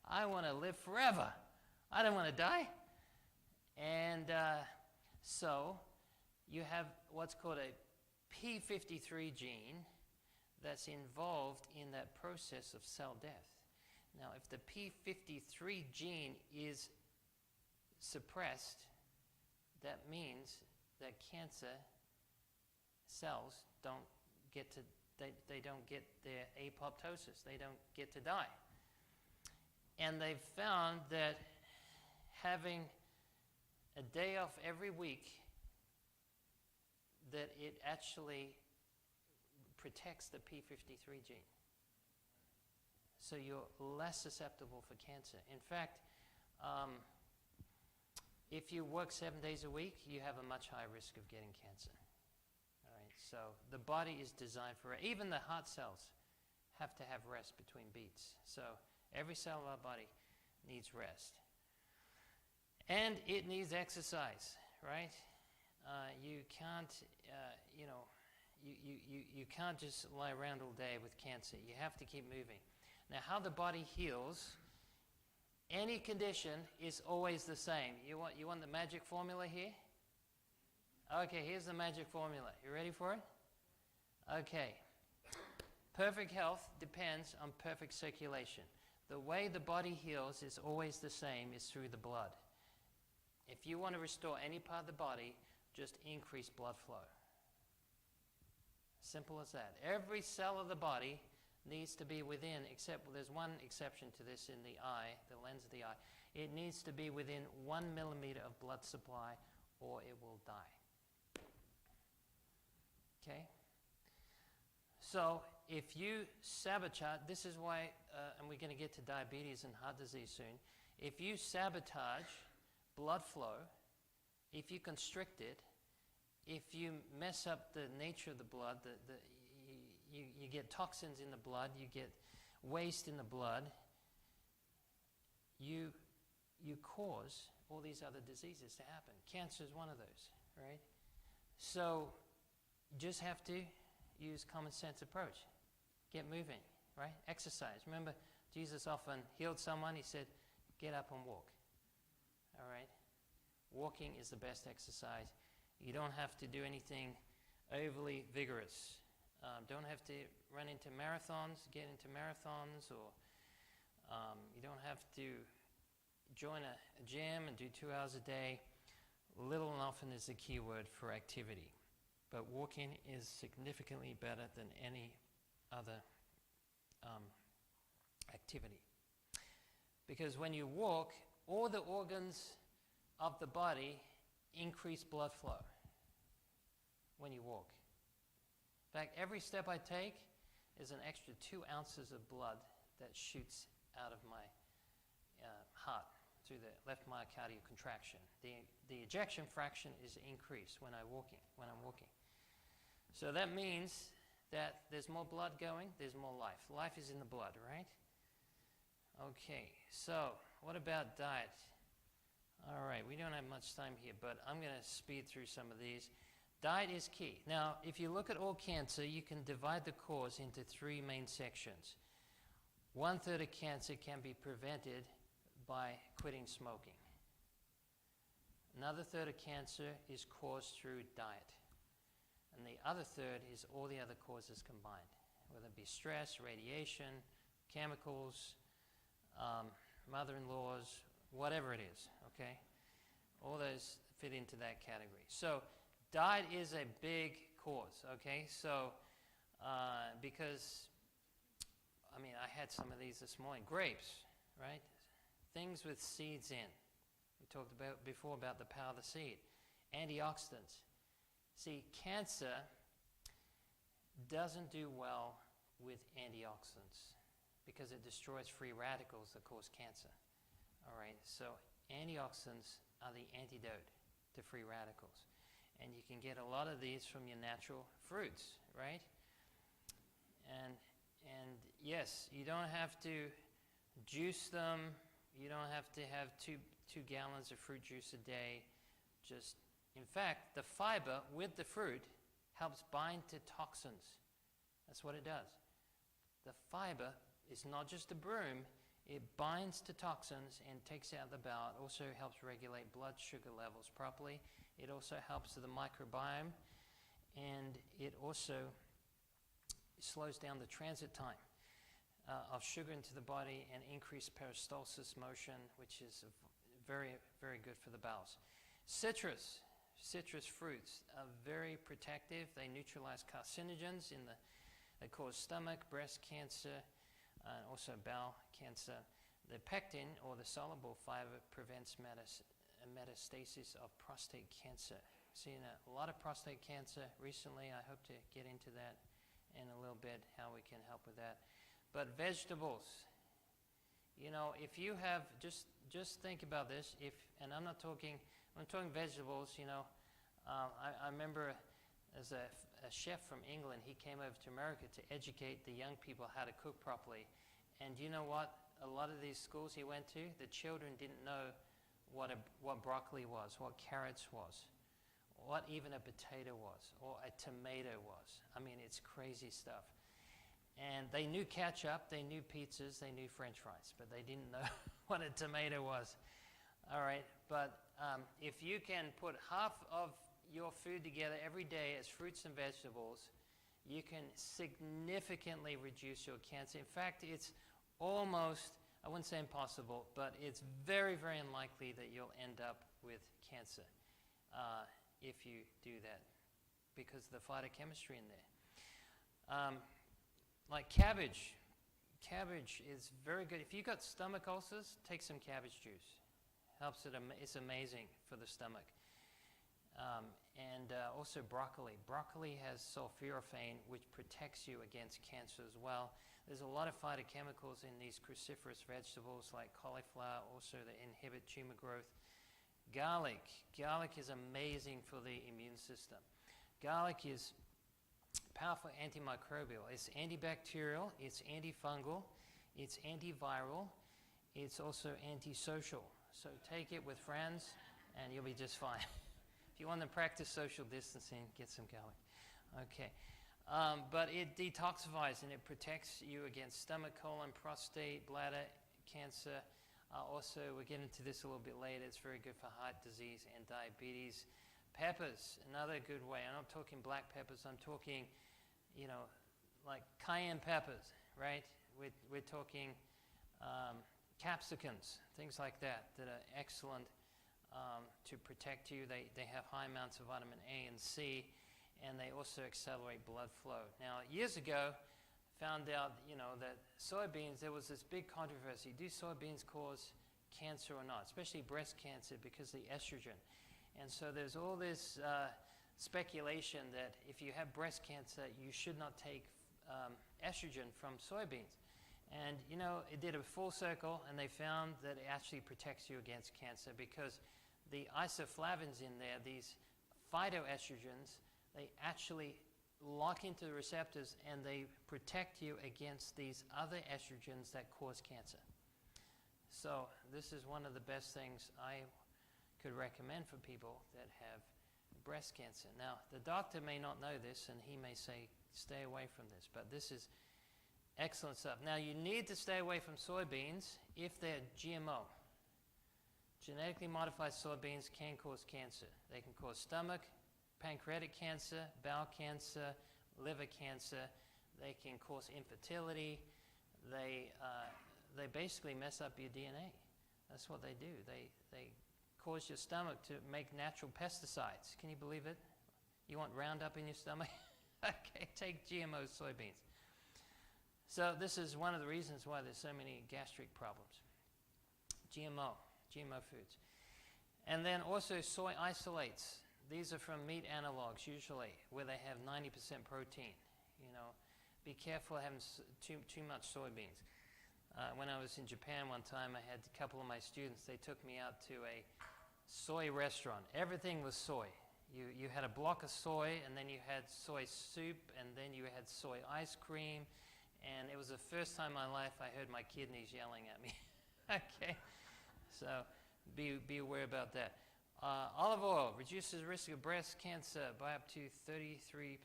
I want to live forever. I don't want to die. And so you have what's called a p53 gene that's involved in that process of cell death. Now, if the p53 gene is suppressed, that means that cancer cells don't get to, they don't get their apoptosis, they don't get to die. And they've found that having a day off every week, that it actually protects the p53 gene. So you're less susceptible for cancer. In fact, if you work 7 days a week, you have a much higher risk of getting cancer. All right, so the body is designed for it. Even the heart cells have to have rest between beats. So every cell of our body needs rest. And it needs exercise, right? You can't, you can't just lie around all day with cancer. You have to keep moving. Now, how the body heals, any condition is always the same. You want the magic formula here? Okay, here's the magic formula. You ready for it? Okay. Perfect health depends on perfect circulation. The way the body heals is always the same, is through the blood. If you want to restore any part of the body, just increase blood flow. Simple as that. Every cell of the body needs to be within, except there's one exception to this in the eye, the lens of the eye. It needs to be within 1 millimeter of blood supply or it will die. Okay? So if you sabotage, this is why, and we're going to get to diabetes and heart disease soon, if you sabotage blood flow, if you constrict it, if you mess up the nature of the blood, you get toxins in the blood, you get waste in the blood, you cause all these other diseases to happen. Cancer is one of those, right? So you just have to use common sense approach. Get moving, right? Exercise. Remember, Jesus often healed someone. He said, get up and walk. All right? Walking is the best exercise. You don't have to do anything overly vigorous. Don't have to run into marathons, get into marathons, or you don't have to join a gym and do 2 hours a day. Little and often is the key word for activity. But walking is significantly better than any other activity. Because when you walk, all the organs of the body increase blood flow when you walk. In fact, every step I take is an extra 2 ounces of blood that shoots out of my heart through the left myocardial contraction. The ejection fraction is increased when I'm walking. So that means that there's more blood going, there's more life. Life is in the blood, right? Okay, so what about diet? All right, we don't have much time here, but I'm going to speed through some of these. Diet is key. Now, if you look at all cancer, you can divide the cause into 3 main sections. 1/3 of cancer can be prevented by quitting smoking. Another 1/3 of cancer is caused through diet. And the other 1/3 is all the other causes combined, whether it be stress, radiation, chemicals, mother-in-laws, whatever it is, okay? All those fit into that category. So diet is a big cause, okay? So because, I mean, I had some of these this morning. Grapes, right? Things with seeds in. We talked about before about the power of the seed. Antioxidants. See, cancer doesn't do well with antioxidants because it destroys free radicals that cause cancer. All right, so antioxidants are the antidote to free radicals. And you can get a lot of these from your natural fruits, right? And yes, you don't have to juice them. You don't have to have two gallons of fruit juice a day. Just, in fact, the fiber with the fruit helps bind to toxins. That's what it does. The fiber is not just a broom. It binds to toxins and takes out the bowel. It also helps regulate blood sugar levels properly. It also helps the microbiome, and it also slows down the transit time of sugar into the body and increase peristalsis motion, which is very, very good for the bowels. Citrus fruits are very protective. They neutralize carcinogens that cause stomach, breast cancer, also bowel cancer. The pectin, or the soluble fiber, prevents metastasis of prostate cancer. Seen a lot of prostate cancer recently. I hope to get into that in a little bit, how we can help with that. But vegetables, you know, if you have, just think about this, and I'm talking vegetables, you know, I remember as a chef from England, he came over to America to educate the young people how to cook properly. And you know what? A lot of these schools he went to, the children didn't know what broccoli was, what carrots was, what even a potato was, or a tomato was. I mean, it's crazy stuff. And they knew ketchup, they knew pizzas, they knew French fries, but they didn't know what a tomato was. All right, but if you can put half of your food together every day as fruits and vegetables, you can significantly reduce your cancer. In fact, it's almost, I wouldn't say impossible, but it's very, very unlikely that you'll end up with cancer if you do that, because of the phytochemistry in there. Like cabbage. Cabbage is very good. If you've got stomach ulcers, take some cabbage juice. Helps it, it's amazing for the stomach. And also broccoli. Broccoli has sulforaphane, which protects you against cancer as well. There's a lot of phytochemicals in these cruciferous vegetables like cauliflower, also that inhibit tumor growth. Garlic. Garlic is amazing for the immune system. Garlic is powerful antimicrobial. It's antibacterial, it's antifungal, it's antiviral, it's also antisocial. So take it with friends and you'll be just fine. If you want to practice social distancing, get some garlic. Okay. But it detoxifies and it protects you against stomach, colon, prostate, bladder cancer. Also, we'll get into this a little bit later. It's very good for heart disease and diabetes. Peppers, another good way. I'm not talking black peppers. I'm talking, you know, like cayenne peppers, right? We're talking capsicums, things like that are excellent to protect you. They have high amounts of vitamin A and C, and they also accelerate blood flow. Now, years ago, found out, you know, that soybeans, there was this big controversy. Do soybeans cause cancer or not, especially breast cancer because of the estrogen? And so there's all this speculation that if you have breast cancer, you should not take estrogen from soybeans. And, you know, it did a full circle, and they found that it actually protects you against cancer because the isoflavones in there, these phytoestrogens, they actually lock into the receptors and they protect you against these other estrogens that cause cancer. So this is one of the best things I could recommend for people that have breast cancer. Now, the doctor may not know this and he may say, stay away from this, but this is excellent stuff. Now, you need to stay away from soybeans if they're GMO. Genetically modified soybeans can cause cancer. They can cause stomach, pancreatic cancer, bowel cancer, liver cancer. They can cause infertility. They basically mess up your DNA. That's what they do. They cause your stomach to make natural pesticides. Can you believe it? You want Roundup in your stomach? Okay, take GMO soybeans. So this is one of the reasons why there's so many gastric problems. GMO foods. And then also soy isolates. These are from meat analogs usually, where they have 90% protein. You know, be careful having too much soybeans. When I was in Japan one time, I had a couple of my students, they took me out to a soy restaurant. Everything was soy. You had a block of soy, and then you had soy soup, and then you had soy ice cream. And it was the first time in my life I heard my kidneys yelling at me. Okay, so be aware about that. Olive oil reduces the risk of breast cancer by up to 33%.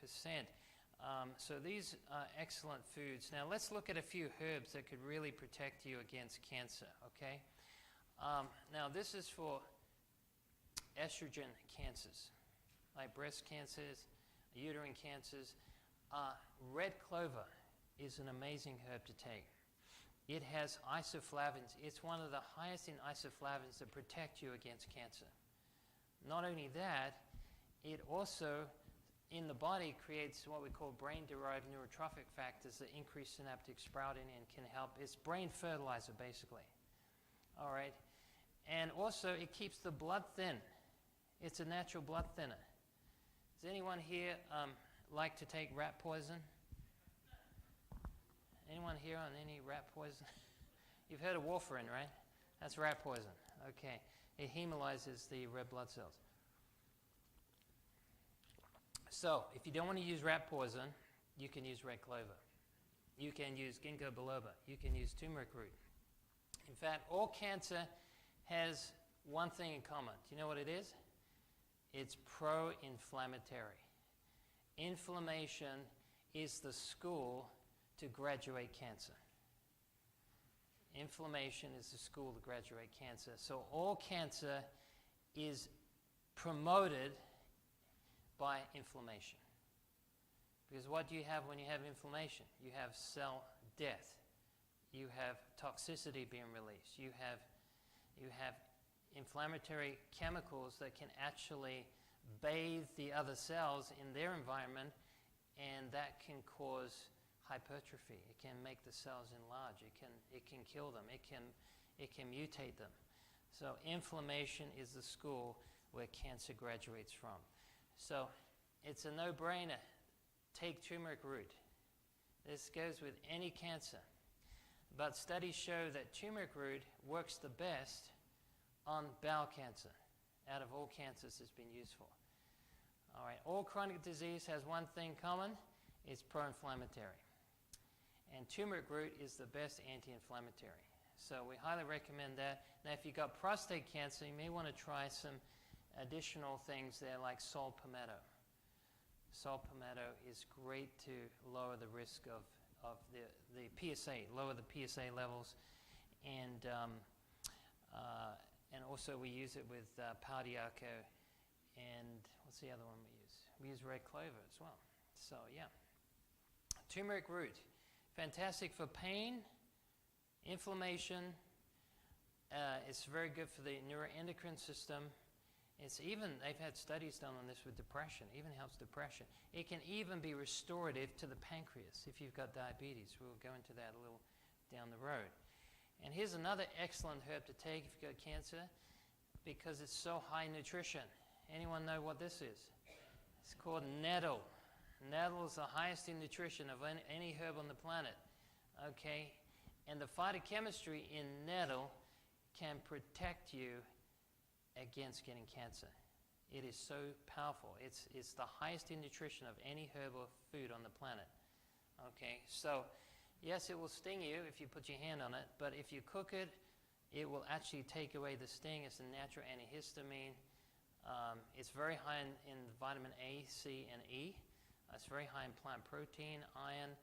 So these are excellent foods. Now let's look at a few herbs that could really protect you against cancer, okay? Now this is for estrogen cancers, like breast cancers, uterine cancers. Red clover is an amazing herb to take. It has isoflavones. It's one of the highest in isoflavones that protect you against cancer. Not only that, it also, in the body, creates what we call brain-derived neurotrophic factors that increase synaptic sprouting and can help. It's brain fertilizer, basically. All right? And also, it keeps the blood thin. It's a natural blood thinner. Does anyone here like to take rat poison? Anyone here on any rat poison? You've heard of warfarin, right? That's rat poison. Okay. It hemolyzes the red blood cells. So, if you don't want to use rat poison, you can use red clover. You can use ginkgo biloba. You can use turmeric root. In fact, all cancer has one thing in common. Do you know what it is? It's pro-inflammatory. Inflammation is the school to graduate cancer. Inflammation is the school to graduate cancer. So all cancer is promoted by inflammation. Because what do you have when you have inflammation? You have cell death. You have toxicity being released. You have inflammatory chemicals that can actually bathe the other cells in their environment, and that can cause hypertrophy. It can make the cells enlarge. It can kill them. It can mutate them. So inflammation is the school where cancer graduates from. So it's a no-brainer. Take turmeric root. This goes with any cancer. But studies show that turmeric root works the best on bowel cancer. Out of all cancers, it's been useful. All right, all chronic disease has one thing common. It's pro-inflammatory. And turmeric root is the best anti-inflammatory. So we highly recommend that. Now, if you've got prostate cancer, you may want to try some additional things there like saw palmetto. Saw palmetto is great to lower the risk of the PSA, lower the PSA levels. And also we use it with Pardiaco, and what's the other one we use? We use red clover as well. So yeah, turmeric root, fantastic for pain, inflammation. It's very good for the neuroendocrine system. They've had studies done on this with depression. Even helps depression. It can even be restorative to the pancreas if you've got diabetes. We'll go into that a little down the road. And here's another excellent herb to take if you've got cancer, because it's so high nutrition. Anyone know what this is? It's called nettle. Nettle is the highest in nutrition of any herb on the planet. Okay? And the phytochemistry in nettle can protect you against getting cancer. It is so powerful. It's the highest in nutrition of any herb or food on the planet. Okay? So, yes, it will sting you if you put your hand on it, but if you cook it, it will actually take away the sting. It's a natural antihistamine. It's very high in vitamin A, C, and E. It's very high in plant protein, iron.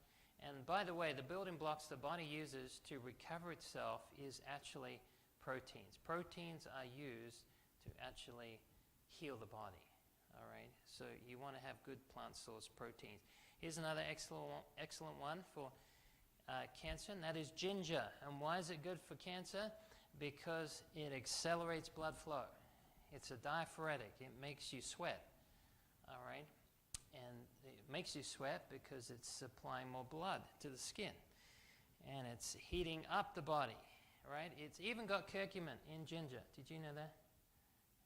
And by the way, the building blocks the body uses to recover itself is actually proteins. Proteins are used to actually heal the body. All right? So you want to have good plant source proteins. Here's another excellent one for cancer, and that is ginger. And why is it good for cancer? Because it accelerates blood flow. It's a diaphoretic. It makes you sweat. All right? And it makes you sweat because it's supplying more blood to the skin. And it's heating up the body. Right? It's even got curcumin in ginger. Did you know that?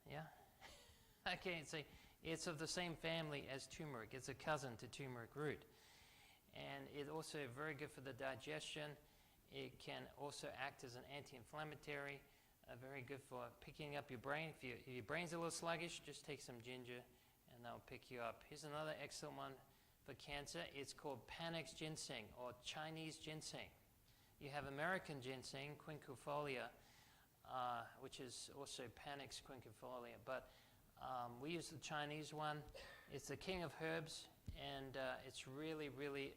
Yeah? Okay, so it's of the same family as turmeric. It's a cousin to turmeric root. And it's also very good for the digestion. It can also act as an anti-inflammatory, very good for picking up your brain. If your brain's a little sluggish, just take some ginger and that'll pick you up. Here's another excellent one for cancer. It's called Panax ginseng or Chinese ginseng. You have American ginseng, quinquefolia, which is also Panax quinquefolia, but we use the Chinese one. It's the king of herbs, and it's really, really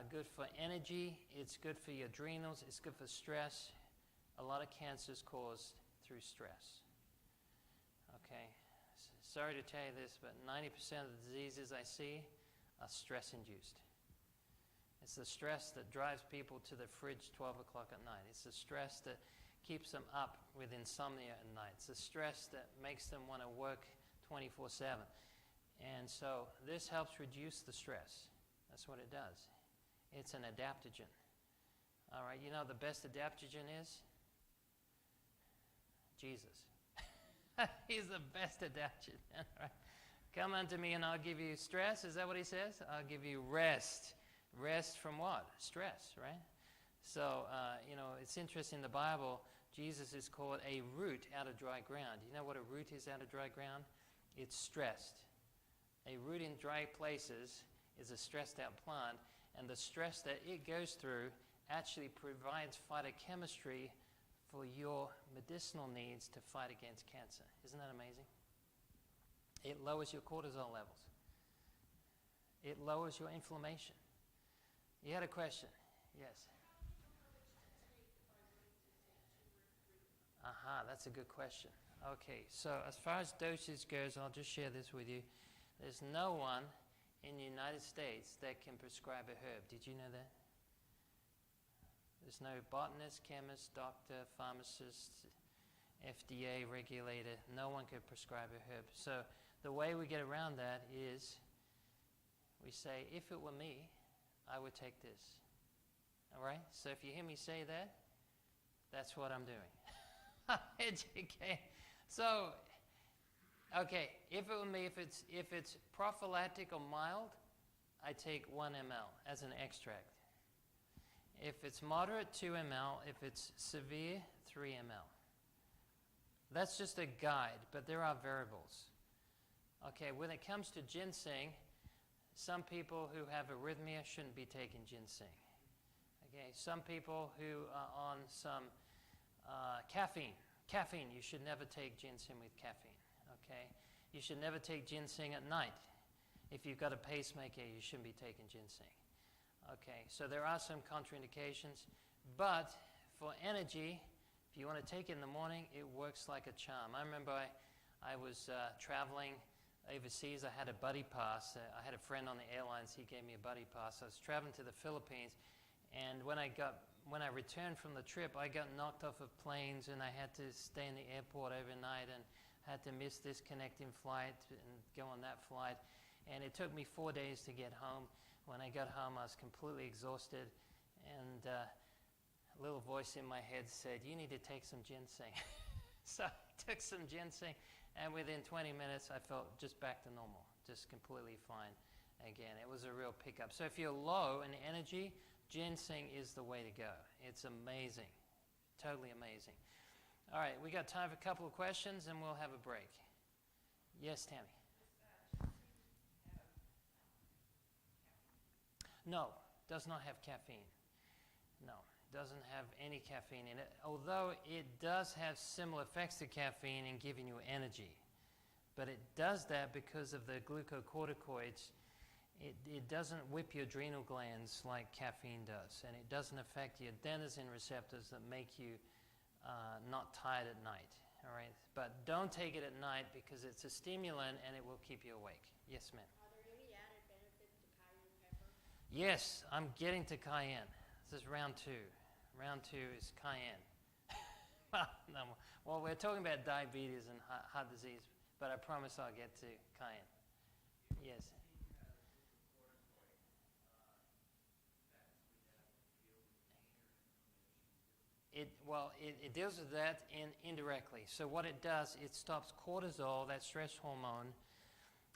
good for energy. It's good for your adrenals. It's good for stress. A lot of cancer is caused through stress. Okay, sorry to tell you this, but 90% of the diseases I see are stress-induced. It's the stress that drives people to the fridge 12 o'clock at night. It's the stress that keeps them up with insomnia at night. It's the stress that makes them want to work 24/7. And so this helps reduce the stress. That's what it does. It's an adaptogen. All right, you know the best adaptogen is? Jesus. He's the best adaptogen. Right? Come unto me and I'll give you stress. Is that what he says? I'll give you rest. Rest from what? Stress, right? So, it's interesting in the Bible, Jesus is called a root out of dry ground. You know what a root is out of dry ground? It's stressed. A root in dry places is a stressed out plant, and the stress that it goes through actually provides phytochemistry for your medicinal needs to fight against cancer. Isn't that amazing? It lowers your cortisol levels. It lowers your inflammation. You had a question? Yes. That's a good question. Okay, so as far as dosage goes, I'll just share this with you. There's no one in the United States that can prescribe a herb. Did you know that? There's no botanist, chemist, doctor, pharmacist, FDA regulator. No one could prescribe a herb. So the way we get around that is we say, if it were me, I would take this. All right? So if you hear me say that, that's what I'm doing. Educate. So, okay, if it were me, if it's prophylactic or mild, I take 1 ml as an extract. If it's moderate, 2 ml. If it's severe, 3 ml. That's just a guide, but there are variables. Okay, when it comes to ginseng, some people who have arrhythmia shouldn't be taking ginseng. Okay, some people who are on some caffeine, you should never take ginseng with caffeine. Okay, you should never take ginseng at night. If you've got a pacemaker, you shouldn't be taking ginseng. Okay, so there are some contraindications, but for energy, if you want to take it in the morning, it works like a charm. I remember I was traveling overseas. I had a buddy pass. I had a friend on the airlines. He gave me a buddy pass. I was traveling to the Philippines, and when I returned from the trip, I got knocked off of planes, and I had to stay in the airport overnight, and had to miss this connecting flight and go on that flight. And it took me 4 days to get home. When I got home, I was completely exhausted, and a little voice in my head said, "You need to take some ginseng." So I took some ginseng, and within 20 minutes, I felt just back to normal, just completely fine again. It was a real pickup. So if you're low in energy, ginseng is the way to go. It's amazing, totally amazing. All right, we got time for a couple of questions, and we'll have a break. Yes, Tammy? No, does not have caffeine. No, doesn't have any caffeine in it, although it does have similar effects to caffeine in giving you energy. But it does that because of the glucocorticoids. It doesn't whip your adrenal glands like caffeine does, and it doesn't affect your adenosine receptors that make you not tired at night. All right, but don't take it at night because it's a stimulant and it will keep you awake. Yes, ma'am. Yes, I'm getting to cayenne. This is round 2. Round 2 is cayenne. No, well, we're talking about diabetes and heart disease, but I promise I'll get to cayenne. Yes. It deals with that indirectly. So what it does, it stops cortisol, that stress hormone,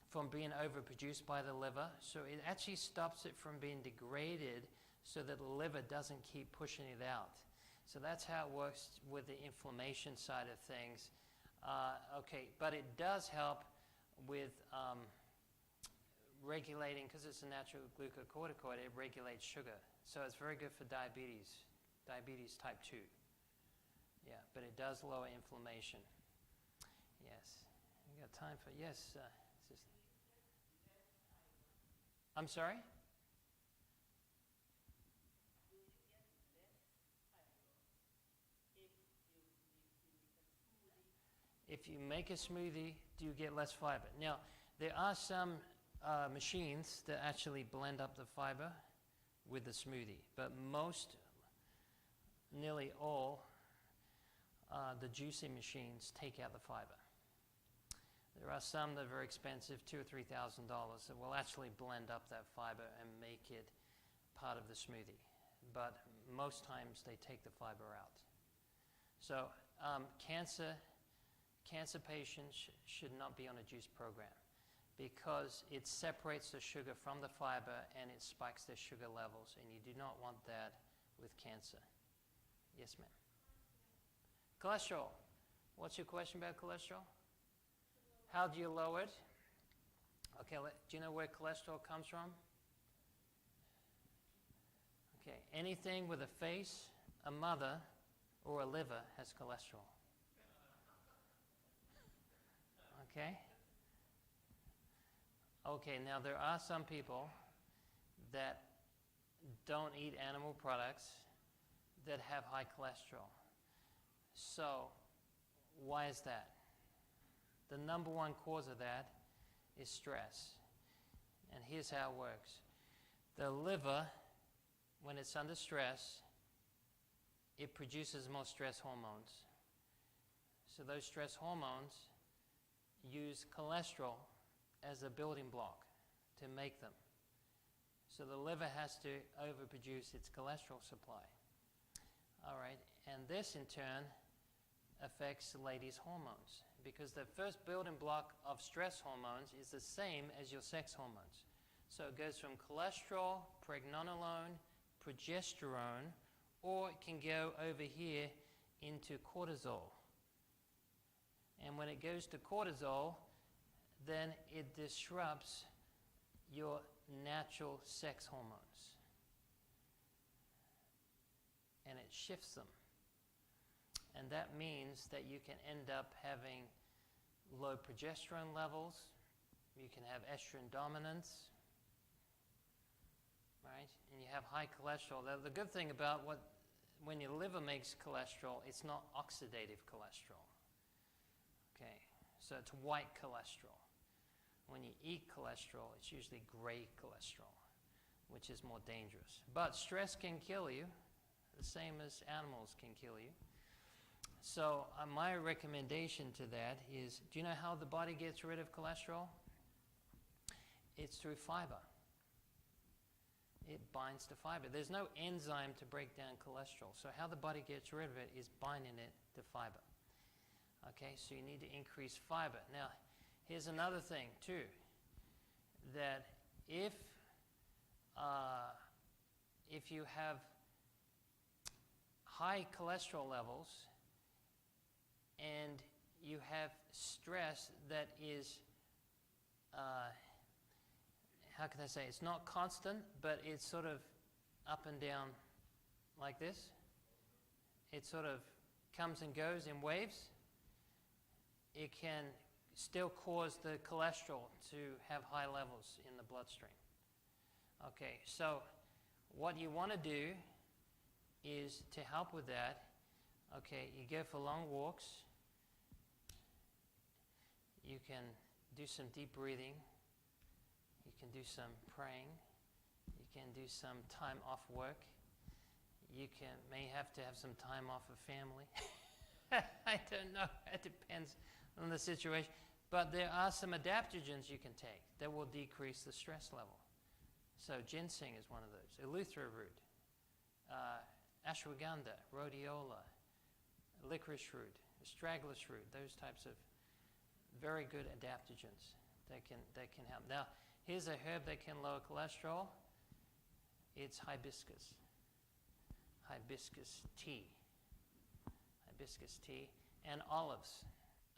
from being overproduced by the liver. So it actually stops it from being degraded so that the liver doesn't keep pushing it out. So that's how it works with the inflammation side of things. Okay, but it does help with regulating, because it's a natural glucocorticoid, it regulates sugar. So it's very good for diabetes type 2. Yeah, but it does lower inflammation. Yes. We got time for, yes. I'm sorry? If you make a smoothie, do you get less fiber? Now, there are some machines that actually blend up the fiber with the smoothie, but most, nearly all, the juicing machines take out the fiber. There are some that are very expensive, $2,000 or $3,000, that will actually blend up that fiber and make it part of the smoothie. But most times they take the fiber out. So cancer patients should not be on a juice program because it separates the sugar from the fiber and it spikes their sugar levels, and you do not want that with cancer. Yes, ma'am. Cholesterol. What's your question about cholesterol? How do you lower it? Okay, do you know where cholesterol comes from? Okay, anything with a face, a mother, or a liver has cholesterol. Okay? Okay, now there are some people that don't eat animal products that have high cholesterol. So, why is that? The number one cause of that is stress. And here's how it works. The liver, when it's under stress, it produces more stress hormones. So those stress hormones use cholesterol as a building block to make them. So the liver has to overproduce its cholesterol supply. All right, and this in turn affects the lady's hormones, because the first building block of stress hormones is the same as your sex hormones. So it goes from cholesterol, pregnenolone, progesterone, or it can go over here into cortisol. And when it goes to cortisol, then it disrupts your natural sex hormones. And it shifts them. And that means that you can end up having low progesterone levels, you can have estrogen dominance, right? And you have high cholesterol. The good thing about when your liver makes cholesterol, it's not oxidative cholesterol. Okay, so it's white cholesterol. When you eat cholesterol, it's usually gray cholesterol, which is more dangerous. But stress can kill you, the same as animals can kill you. So my recommendation to that is, do you know how the body gets rid of cholesterol? It's through fiber. It binds to fiber. There's no enzyme to break down cholesterol. So how the body gets rid of it is binding it to fiber. Okay, so you need to increase fiber. Now, here's another thing too, that if you have high cholesterol levels and you have stress that is, how can I say, it's not constant, but it's sort of up and down like this. It sort of comes and goes in waves. It can still cause the cholesterol to have high levels in the bloodstream. Okay, so what you want to do is to help with that, okay, you go for long walks. You can do some deep breathing. You can do some praying. You can do some time off work. You may have to have some time off of family. I don't know. It depends on the situation. But there are some adaptogens you can take that will decrease the stress level. So ginseng is one of those. Eleuthero root, ashwagandha, rhodiola, licorice root, astragalus root, those types of very good adaptogens that can help. Now, here's a herb that can lower cholesterol. It's hibiscus. Hibiscus tea. Hibiscus tea. And olives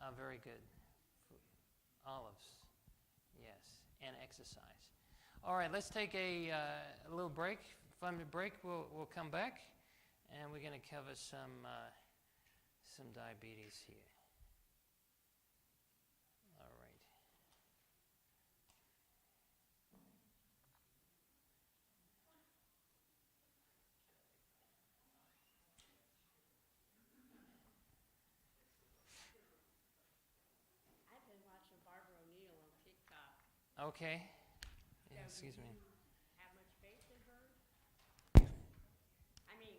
are very good. Olives, yes, and exercise. All right, let's take a little break. 5-minute break. We'll come back, and we're going to cover some diabetes here. All right. I've been watching Barbara O'Neill on TikTok. Okay. Yeah, excuse me. Have much faith in her? I mean,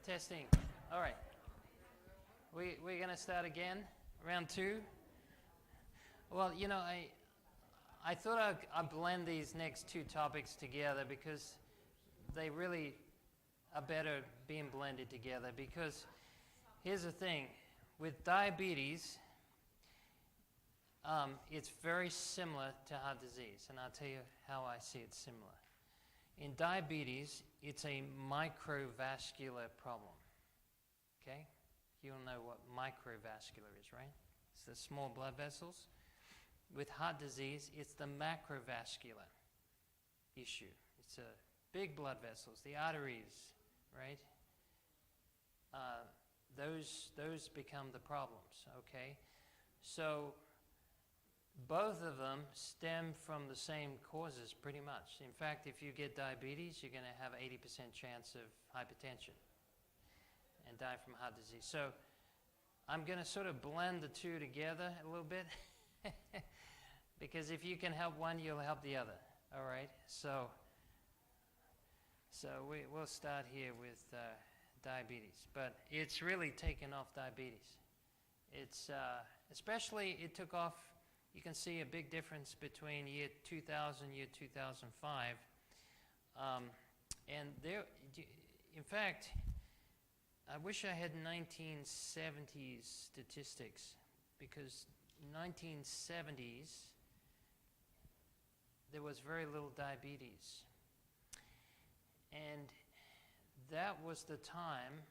Testing. All right. We're going to start again, round 2. Well, you know, I thought I'd blend these next 2 topics together because they really are better being blended together. Because here's the thing, with diabetes, it's very similar to heart disease, and I'll tell you how I see it similar. In diabetes, it's a microvascular problem, okay? You all know what microvascular is, right? It's the small blood vessels. With heart disease, it's the macrovascular issue. It's big blood vessels, the arteries, right? Those become the problems, okay? So both of them stem from the same causes pretty much. In fact, if you get diabetes, you're going to have 80% chance of hypertension and die from heart disease. So I'm going to sort of blend the 2 together a little bit because if you can help one, you'll help the other, all right? So we'll start here with diabetes, but it's really taken off diabetes. It's especially it took off. You can see a big difference between year 2000, year 2005, and there. In fact, I wish I had 1970s statistics because 1970s there was very little diabetes, and that was the time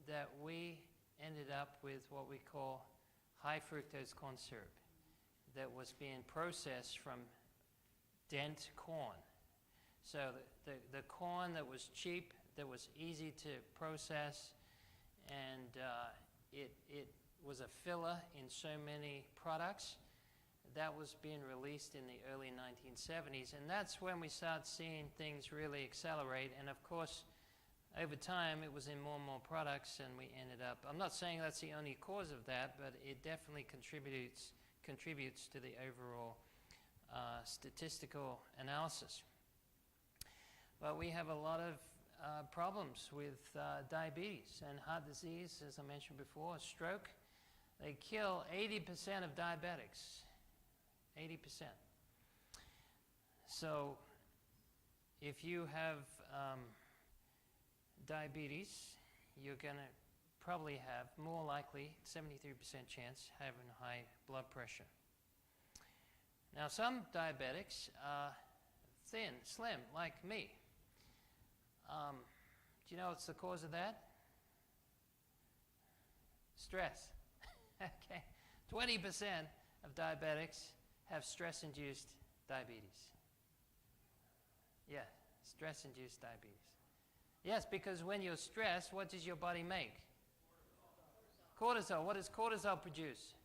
that we ended up with what we call high fructose corn syrup that was being processed from dent corn. So the corn that was cheap, that was easy to process, and it was a filler in so many products, that was being released in the early 1970s. And that's when we start seeing things really accelerate. And of course, over time, it was in more and more products, and we ended up, I'm not saying that's the only cause of that, but it definitely contributes to the overall statistical analysis. But we have a lot of problems with diabetes and heart disease, as I mentioned before, stroke. They kill 80% of diabetics, 80%. So if you have diabetes, you're going to probably have more likely, 73% chance, having high blood pressure. Now, some diabetics are thin, slim, like me. Do you know what's the cause of that? Stress. Okay. 20% of diabetics have stress-induced diabetes. Yeah, stress-induced diabetes. Yes, because when you're stressed, what does your body make? Cortisol. What does cortisol produce?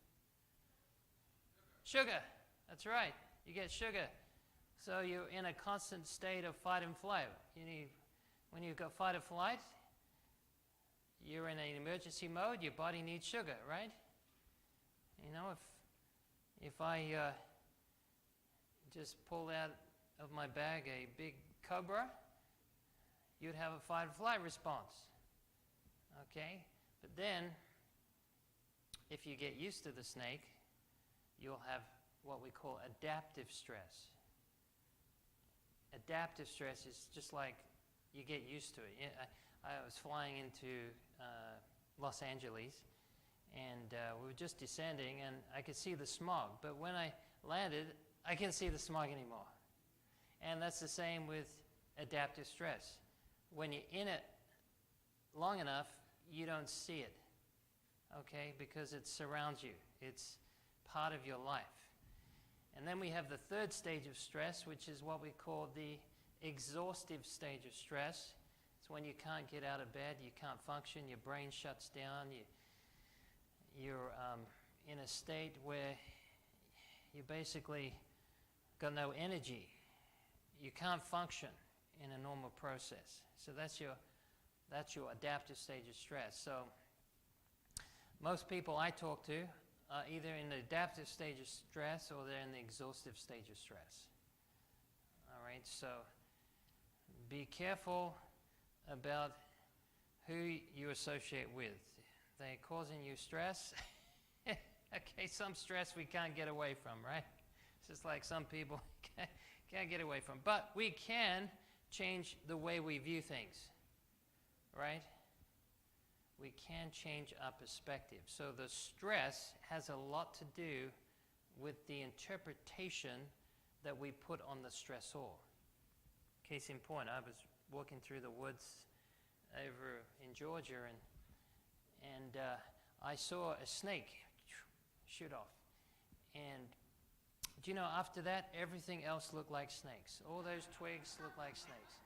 Sugar. That's right. You get sugar. So you're in a constant state of fight and flight. When you've got fight or flight, you're in an emergency mode. Your body needs sugar, right? You know, if I just pulled out of my bag a big cobra, you'd have a fight or flight response. Okay? But then, if you get used to the snake, you'll have what we call adaptive stress. Adaptive stress is just like you get used to it. I was flying into Los Angeles, and we were just descending, and I could see the smog. But when I landed, I can't see the smog anymore. And that's the same with adaptive stress. When you're in it long enough, you don't see it, okay, because it surrounds you. It's part of your life. And then we have the third stage of stress, which is what we call the exhaustive stage of stress. It's when you can't get out of bed, you can't function, your brain shuts down, you're in a state where you basically got no energy. You can't function in a normal process. So that's your adaptive stage of stress. So most people I talk to are either in the adaptive stage of stress or they're in the exhaustive stage of stress. All right, so be careful about who you associate with. They're causing you stress. Okay, some stress we can't get away from, right? It's just like some people can't get away from. But we can change the way we view things, right? We can change our perspective. So the stress has a lot to do with the interpretation that we put on the stressor. Case in point, I was walking through the woods over in Georgia, and I saw a snake shoot off. And do you know, after that, everything else looked like snakes. All those twigs looked like snakes.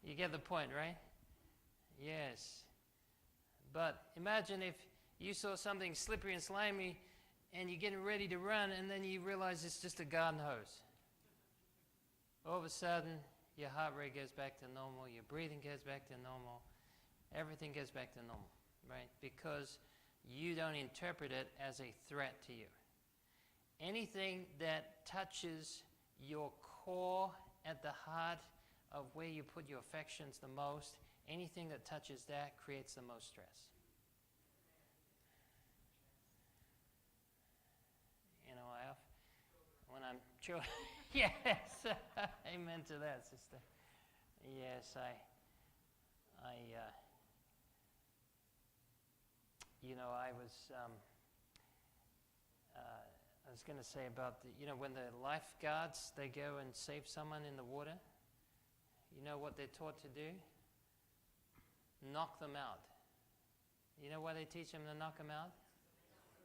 You get the point, right? Yes. But imagine if you saw something slippery and slimy and you're getting ready to run and then you realize it's just a garden hose. All of a sudden, your heart rate goes back to normal, your breathing goes back to normal, everything goes back to normal, right? Because you don't interpret it as a threat to you. Anything that touches your core at the heart of where you put your affections the most, anything that touches that creates the most stress. You know, when I'm yes, amen to that, sister. Yes, I was going to say about when the lifeguards, they go and save someone in the water, you know what they're taught to do? Knock them out. You know why they teach them to knock them out?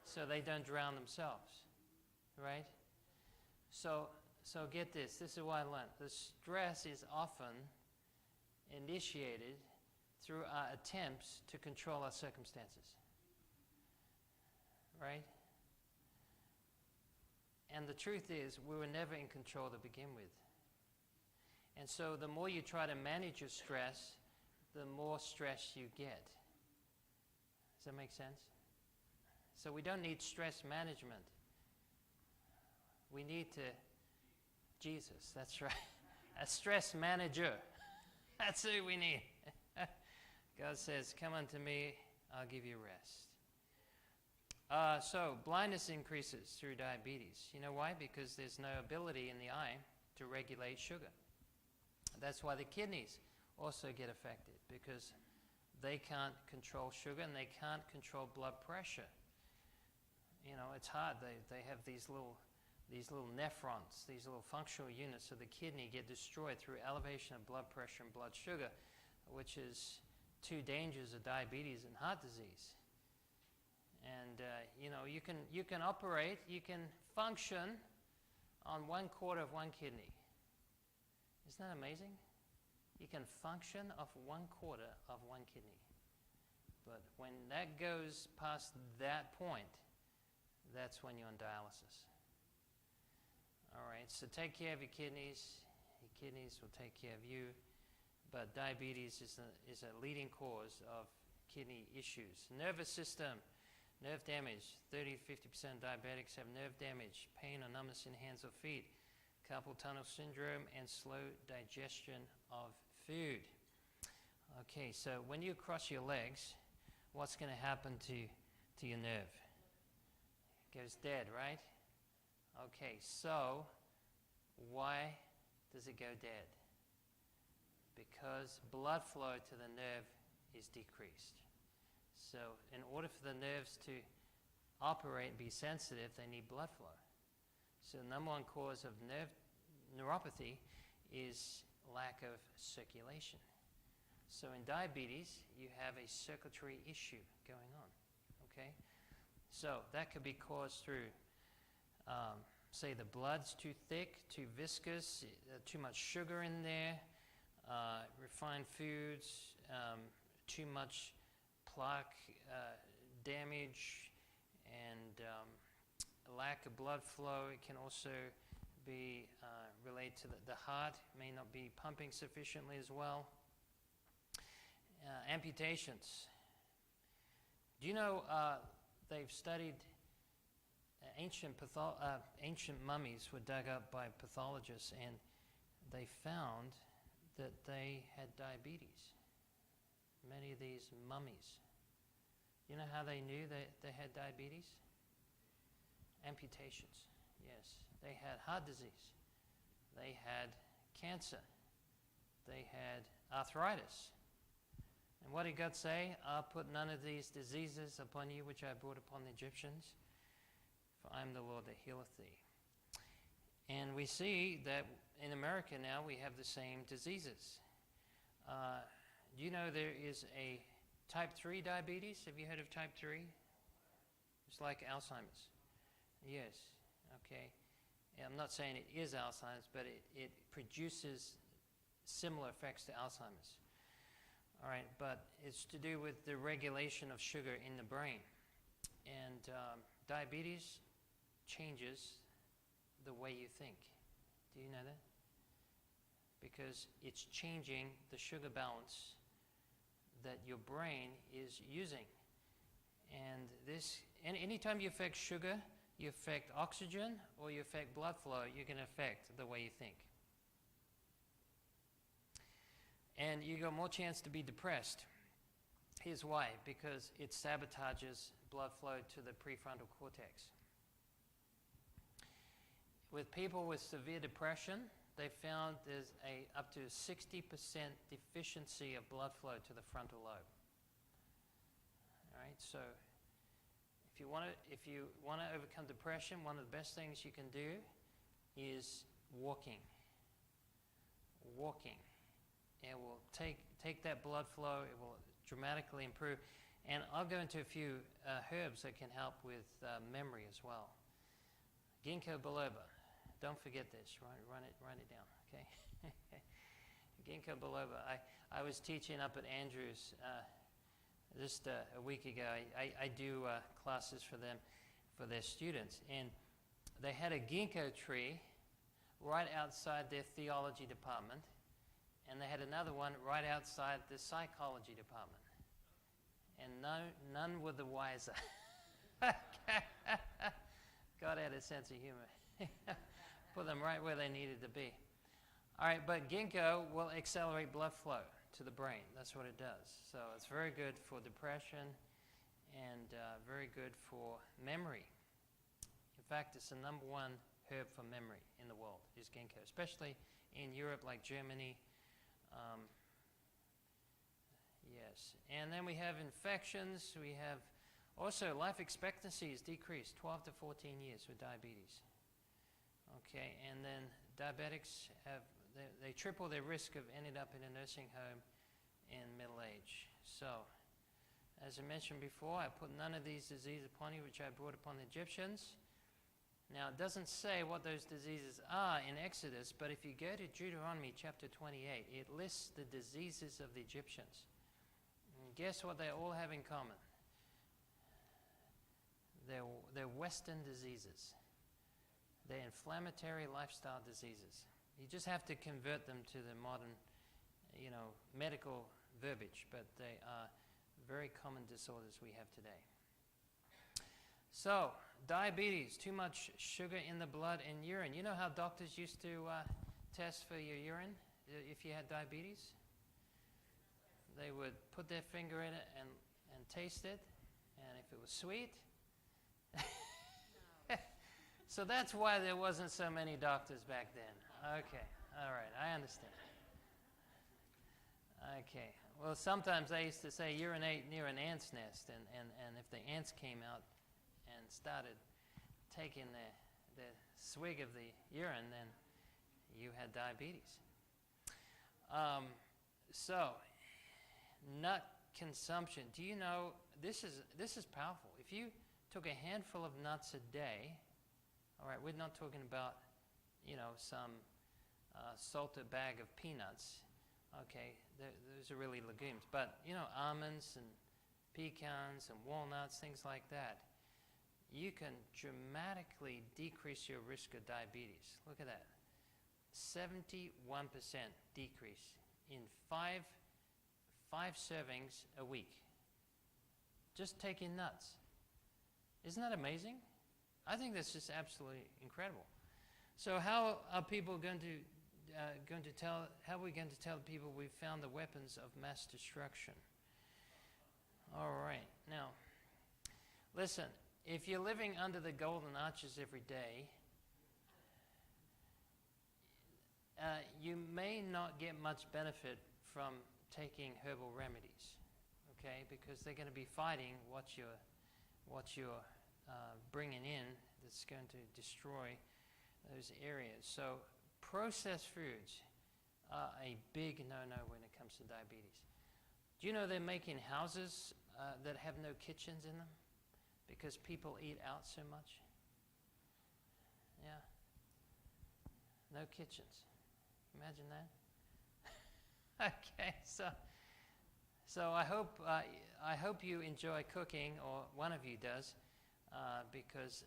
So they don't drown themselves, right? So get this. This is what I learned. The stress is often initiated through our attempts to control our circumstances, right? And the truth is, we were never in control to begin with. And so the more you try to manage your stress, the more stress you get. Does that make sense? So we don't need stress management. We need Jesus, that's right. A stress manager. That's who we need. God says, come unto me, I'll give you rest. So blindness increases through diabetes. You know why? Because there's no ability in the eye to regulate sugar. That's why the kidneys also get affected, because they can't control sugar and they can't control blood pressure. You know, it's hard. They have these little nephrons, these little functional units of the kidney get destroyed through elevation of blood pressure and blood sugar, which is two dangers of diabetes and heart disease. And you can operate, you can function on 1/4 of one kidney. Isn't that amazing? You can function off 1/4 of one kidney. But when that goes past that point, that's when you're on dialysis. All right, so take care of your kidneys. Your kidneys will take care of you. But diabetes is a leading cause of kidney issues. Nervous system, nerve damage. 30-50% diabetics have nerve damage, pain or numbness in hands or feet, carpal tunnel syndrome, and slow digestion of food. Okay, so when you cross your legs, what's going to happen to your nerve? It goes dead, right? Okay, so why does it go dead? Because blood flow to the nerve is decreased. So in order for the nerves to operate and be sensitive, they need blood flow. So the number one cause of neuropathy is lack of circulation. So in diabetes, you have a circulatory issue going on, okay? So that could be caused through, say the blood's too thick, too viscous, too much sugar in there, refined foods, too much plaque damage, and lack of blood flow. It can also be related to the heart, may not be pumping sufficiently as well. Amputations. Do you know they've studied ancient mummies were dug up by pathologists, and they found that they had diabetes. Many of these mummies. You know how they knew that they had diabetes? Amputations, yes. They had heart disease. They had cancer. They had arthritis. And what did God say? I'll put none of these diseases upon you which I brought upon the Egyptians, for I am the Lord that healeth thee. And we see that in America now we have the same diseases. Do you know there is a type 3 diabetes? Have you heard of type 3? It's like Alzheimer's. Yes, okay. I'm not saying it is Alzheimer's, but it produces similar effects to Alzheimer's. All right, but it's to do with the regulation of sugar in the brain. And diabetes changes the way you think. Do you know that? Because it's changing the sugar balance that your brain is using. And anytime you affect sugar, you affect oxygen, or you affect blood flow, you're going to affect the way you think. And you got more chance to be depressed. Here's why. Because it sabotages blood flow to the prefrontal cortex. With people with severe depression, they found there's up to 60% deficiency of blood flow to the frontal lobe. All right, so if you want to overcome depression, one of the best things you can do is walking. Walking. It will take that blood flow. It will dramatically improve. And I'll go into a few herbs that can help with memory as well. Ginkgo biloba. Don't forget this. Write it down. Okay. Ginkgo biloba. I was teaching up at Andrews just a week ago. I do classes for them, for their students, and they had a ginkgo tree right outside their theology department, and they had another one right outside the psychology department, and none were the wiser. God had a sense of humor. Put them right where they needed to be. All right, but ginkgo will accelerate blood flow to the brain. That's what it does. So it's very good for depression and very good for memory. In fact, it's the #1 herb for memory in the world is ginkgo, especially in Europe like Germany. Yes, and then we have infections. We have also life expectancy is decreased 12 to 14 years with diabetes. Okay, and then diabetics they triple their risk of ending up in a nursing home in middle age. So, as I mentioned before, I put none of these diseases upon you which I brought upon the Egyptians. Now, it doesn't say what those diseases are in Exodus, but if you go to Deuteronomy chapter 28, it lists the diseases of the Egyptians. And guess what they all have in common? They're Western diseases. They're inflammatory lifestyle diseases. You just have to convert them to the modern, medical verbiage, but they are very common disorders we have today. So, diabetes, too much sugar in the blood and urine. You know how doctors used to test for your urine if you had diabetes? They would put their finger in it and taste it, and if it was sweet. So that's why there wasn't so many doctors back then. Okay, all right, I understand. Okay, well, sometimes I used to say urinate near an ant's nest, and if the ants came out and started taking the swig of the urine, then you had diabetes. So, nut consumption. Do you know, this is powerful. If you took a handful of nuts a day, all right, we're not talking about, some salted bag of peanuts. Okay, those are really legumes. But, almonds and pecans and walnuts, things like that, you can dramatically decrease your risk of diabetes. Look at that. 71% decrease in five servings a week. Just taking nuts. Isn't that amazing? I think that's just absolutely incredible. So how are people going to how are we going to tell people we've found the weapons of mass destruction? All right. Now, listen, if you're living under the golden arches every day, you may not get much benefit from taking herbal remedies, okay? Because they're going to be fighting what you're bringing in that's going to destroy those areas. So processed foods are a big no-no when it comes to diabetes. Do you know they're making houses that have no kitchens in them because people eat out so much? Yeah. No kitchens. Imagine that. Okay, so I hope you enjoy cooking, or one of you does, because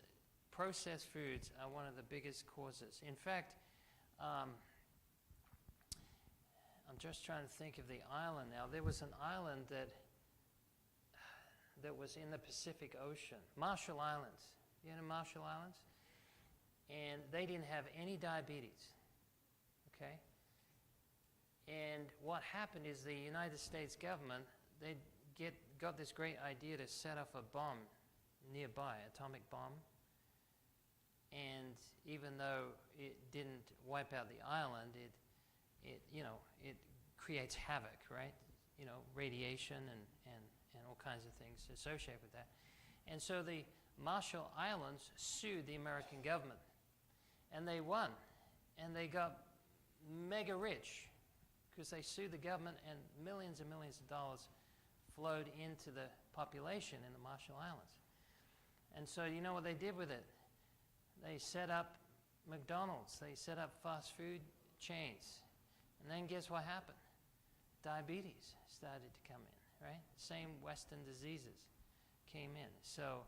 processed foods are one of the biggest causes. In fact, I'm just trying to think of the island now. There was an island that was in the Pacific Ocean, Marshall Islands. You know Marshall Islands? And they didn't have any diabetes. Okay? And what happened is the United States government, they got this great idea to set off a bomb nearby, atomic bomb. And even though it didn't wipe out the island, it creates havoc, right? You know, radiation and all kinds of things associated with that. And so the Marshall Islands sued the American government. And they won. And they got mega rich because they sued the government, and millions and millions of dollars flowed into the population in the Marshall Islands. And so you know what they did with it? They set up McDonald's. They set up fast food chains. And then guess what happened? Diabetes started to come in, right? Same Western diseases came in. So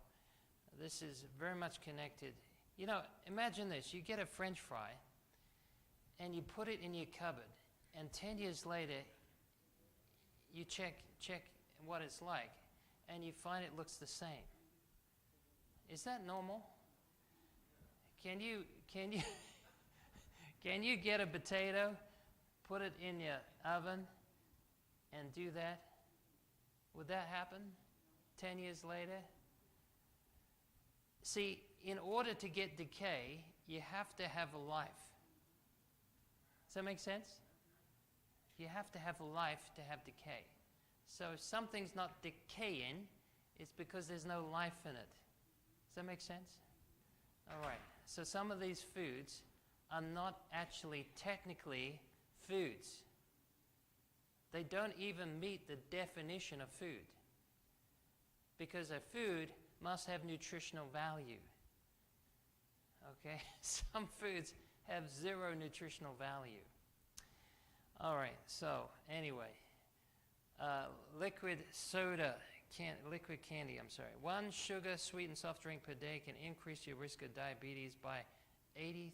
this is very much connected. You know, imagine this. You get a French fry, and you put it in your cupboard, and 10 years later, you check what it's like, and you find it looks the same. Is that normal? Can you can you get a potato, put it in your oven, and do that? Would that happen 10 years later? See, in order to get decay, you have to have a life. Does that make sense? You have to have a life to have decay. So if something's not decaying, it's because there's no life in it. Does that make sense? All right. So some of these foods are not actually technically foods. They don't even meet the definition of food. Because a food must have nutritional value. Okay? Some foods have zero nutritional value. All right, so anyway, liquid candy, 1 sugar sweetened soft drink per day can increase your risk of diabetes by 83%.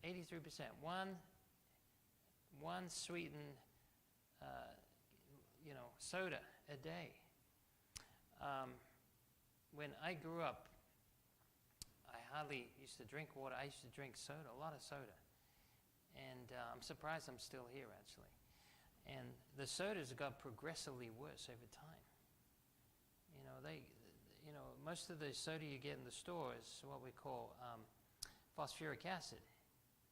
83%. One sweetened, soda a day. When I grew up, I hardly used to drink water. I used to drink soda, a lot of soda. And I'm surprised I'm still here, actually. And the sodas got progressively worse over time. Most of the soda you get in the store is what we call phosphoric acid.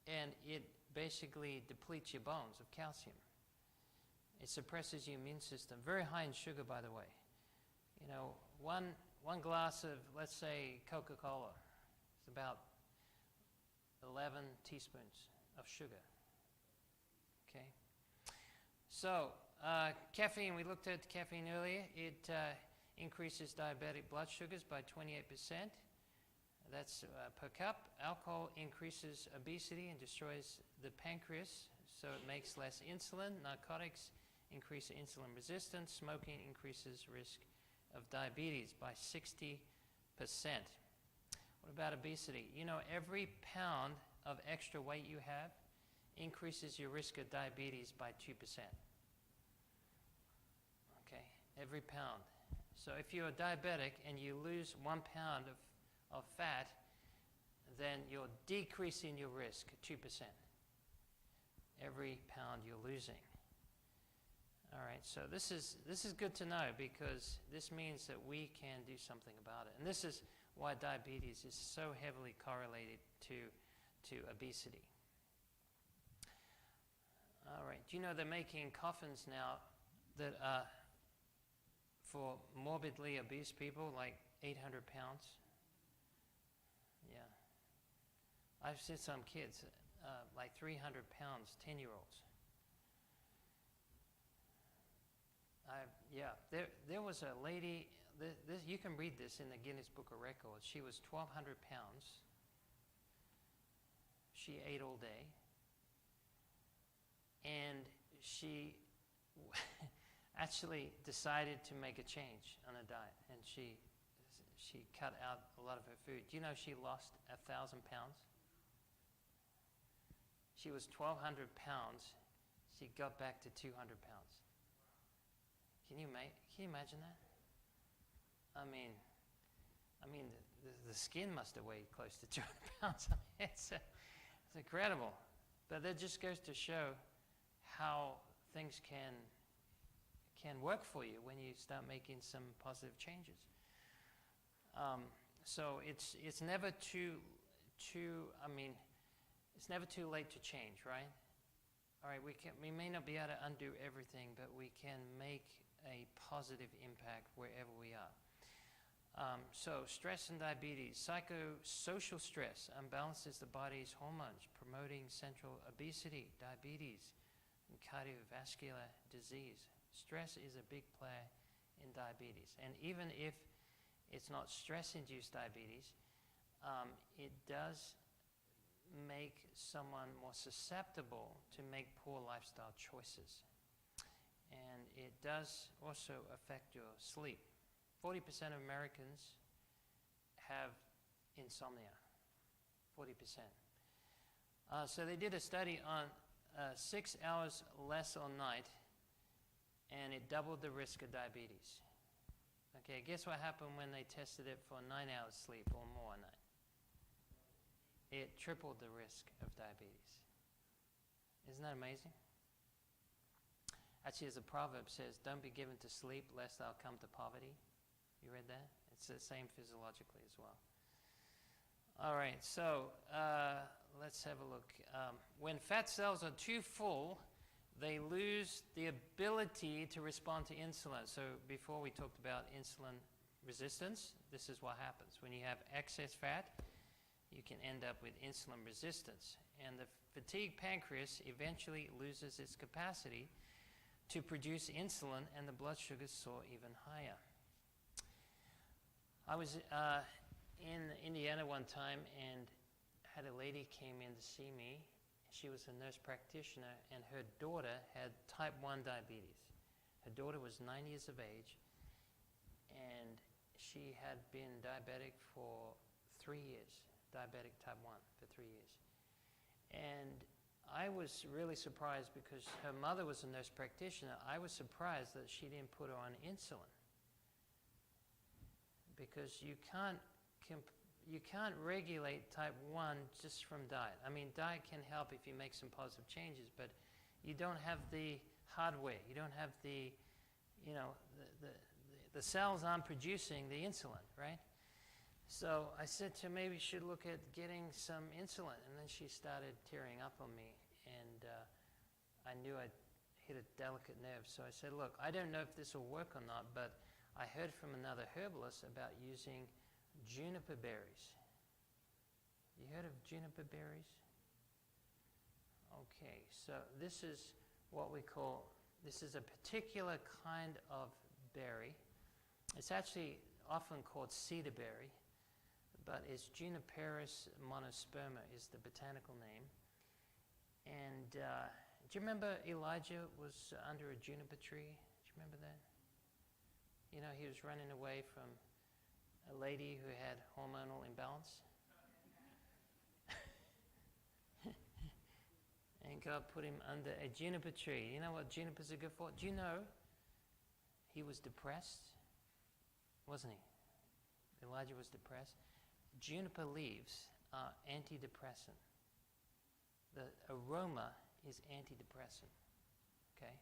And it basically depletes your bones of calcium. It suppresses your immune system. Very high in sugar, by the way. One glass of, let's say, Coca-Cola is about 11 teaspoons of sugar. Okay? So, caffeine, we looked at caffeine earlier. It increases diabetic blood sugars by 28%. That's per cup. Alcohol increases obesity and destroys the pancreas, so it makes less insulin. Narcotics increase insulin resistance. Smoking increases risk of diabetes by 60%. What about obesity? Every pound of extra weight you have increases your risk of diabetes by 2%. Okay, every pound. So if you're diabetic and you lose 1 pound of fat, then you're decreasing your risk 2%. every pound you're losing. All right, so this is good to know, because this means that we can do something about it. And this is why diabetes is so heavily correlated to obesity. All right, do you know they're making coffins now that are for morbidly obese people, like 800 pounds? Yeah. I've seen some kids, like 300 pounds, 10-year-olds. There was a lady, you can read this in the Guinness Book of Records. She was 1,200 pounds. She ate all day. And she actually decided to make a change on her diet. And she cut out a lot of her food. Do you know she lost 1,000 pounds? She was 1,200 pounds. She got back to 200 pounds. Can you imagine that? I mean, the skin must have weighed close to 200 pounds. It's incredible. But that just goes to show how things can work for you when you start making some positive changes. So it's never too it's never too late to change, right? All right, we may not be able to undo everything, but we can make a positive impact wherever we are. So stress and diabetes. Psychosocial stress unbalances the body's hormones, promoting central obesity, diabetes, and cardiovascular disease. Stress is a big player in diabetes. And even if it's not stress-induced diabetes, it does make someone more susceptible to make poor lifestyle choices. And it does also affect your sleep. 40% of Americans have insomnia. 40%. So they did a study on 6 hours less on night, and it doubled the risk of diabetes. Okay, guess what happened when they tested it for 9 hours sleep or more a night? It tripled the risk of diabetes. Isn't that amazing? Actually, as a proverb says, don't be given to sleep lest thou come to poverty. You read that? It's the same physiologically as well. All right, so let's have a look. When fat cells are too full, they lose the ability to respond to insulin. So before we talked about insulin resistance, this is what happens. When you have excess fat, you can end up with insulin resistance. And the fatigued pancreas eventually loses its capacity to produce insulin, and the blood sugars soar even higher. I was in Indiana one time and had a lady came in to see me. She was a nurse practitioner, and her daughter had type 1 diabetes. Her daughter was 9 years of age, and she had been diabetic for 3 years, diabetic type 1 for 3 years. And I was really surprised because her mother was a nurse practitioner. I was surprised that she didn't put her on insulin, because you can't regulate type 1 just from diet. I mean, diet can help if you make some positive changes, but you don't have the hardware. You don't have the cells aren't producing the insulin, right? So I said to her, maybe you should look at getting some insulin. And then she started tearing up on me, and I knew I'd hit a delicate nerve. So I said, look, I don't know if this will work or not, but I heard from another herbalist about using juniper berries. You heard of juniper berries? Okay, so this is what we call, this is a particular kind of berry. It's actually often called cedar berry, but it's Juniperus monosperma is the botanical name. And do you remember Elijah was under a juniper tree? Do you remember that? You know, he was running away from a lady who had hormonal imbalance. And God put him under a juniper tree. You know what junipers are good for? Do you know he was depressed? Wasn't he? Elijah was depressed. Juniper leaves are antidepressant. The aroma is antidepressant. Okay?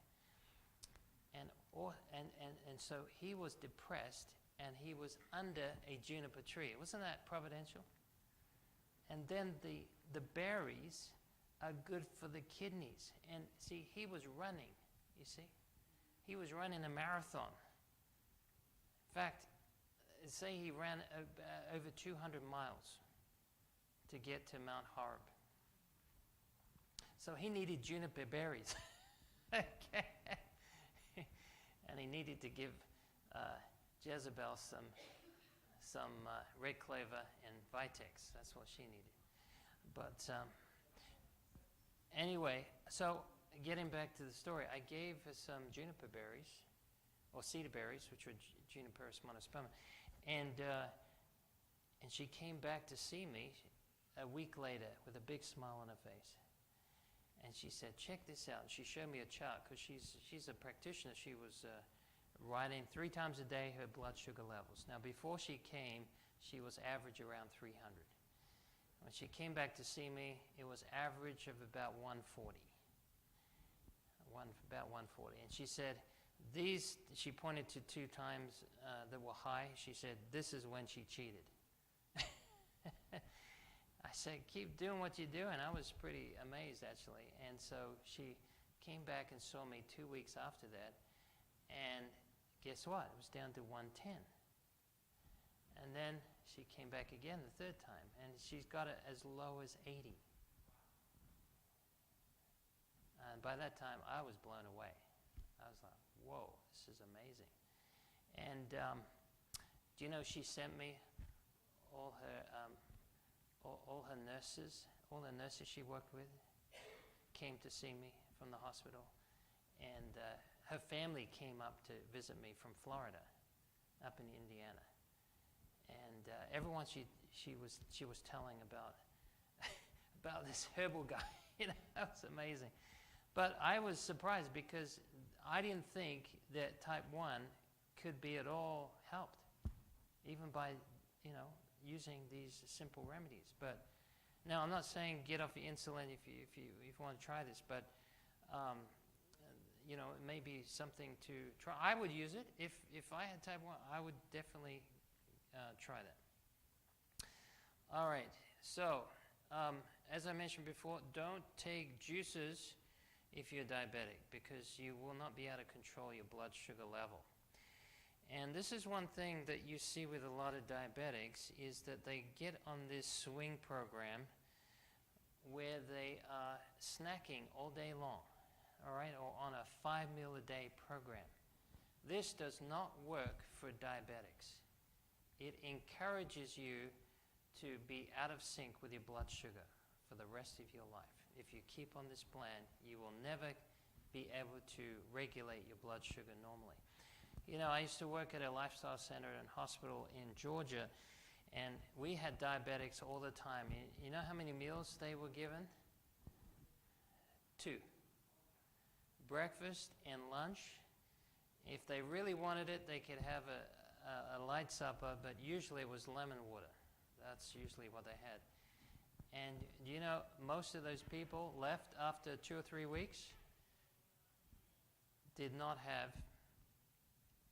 And so he was depressed, and he was under a juniper tree. Wasn't that providential? And then the berries are good for the kidneys. And see, he was running, you see. He was running a marathon. In fact, say he ran over 200 miles to get to Mount Horeb. So he needed juniper berries. Okay. And he needed to give Jezebel some red clover and Vitex. That's what she needed. But anyway, so getting back to the story, I gave her some juniper berries, or cedar berries, which were Juniperus monospema, and she came back to see me a week later with a big smile on her face. And she said, check this out. And she showed me a chart, because she's a practitioner. She was writing 3 times a day her blood sugar levels. Now, before she came, she was average around 300. When she came back to see me, it was average of about 140. About 140. And she said, she pointed to 2 times that were high. She said, this is when she cheated. I said, keep doing what you're doing. I was pretty amazed, actually. And so she came back and saw me 2 weeks after that. And guess what? It was down to 110. And then she came back again the 3rd time. And she's got it as low as 80. And by that time, I was blown away. I was like, whoa, this is amazing. And do you know, she sent me all her nurses, all the nurses she worked with came to see me from the hospital. And her family came up to visit me from Florida, up in Indiana. And everyone she was telling about about this herbal guy. You know, that was amazing. But I was surprised, because I didn't think that type 1 could be at all helped, even by, using these simple remedies. But now, I'm not saying get off your insulin if you want to try this, but it may be something to try. I would use it if I had type 1. I would definitely try that. All right. So, as I mentioned before, don't take juices if you're diabetic, because you will not be able to control your blood sugar level. And this is one thing that you see with a lot of diabetics, is that they get on this swing program where they are snacking all day long, all right, or on a 5-meal-a-day program. This does not work for diabetics. It encourages you to be out of sync with your blood sugar for the rest of your life. If you keep on this plan, you will never be able to regulate your blood sugar normally. I used to work at a lifestyle center and hospital in Georgia, and we had diabetics all the time. You know how many meals they were given? 2. Breakfast and lunch. If they really wanted it, they could have a light supper, but usually it was lemon water. That's usually what they had. And most of those people left after 2 or 3 weeks, did not have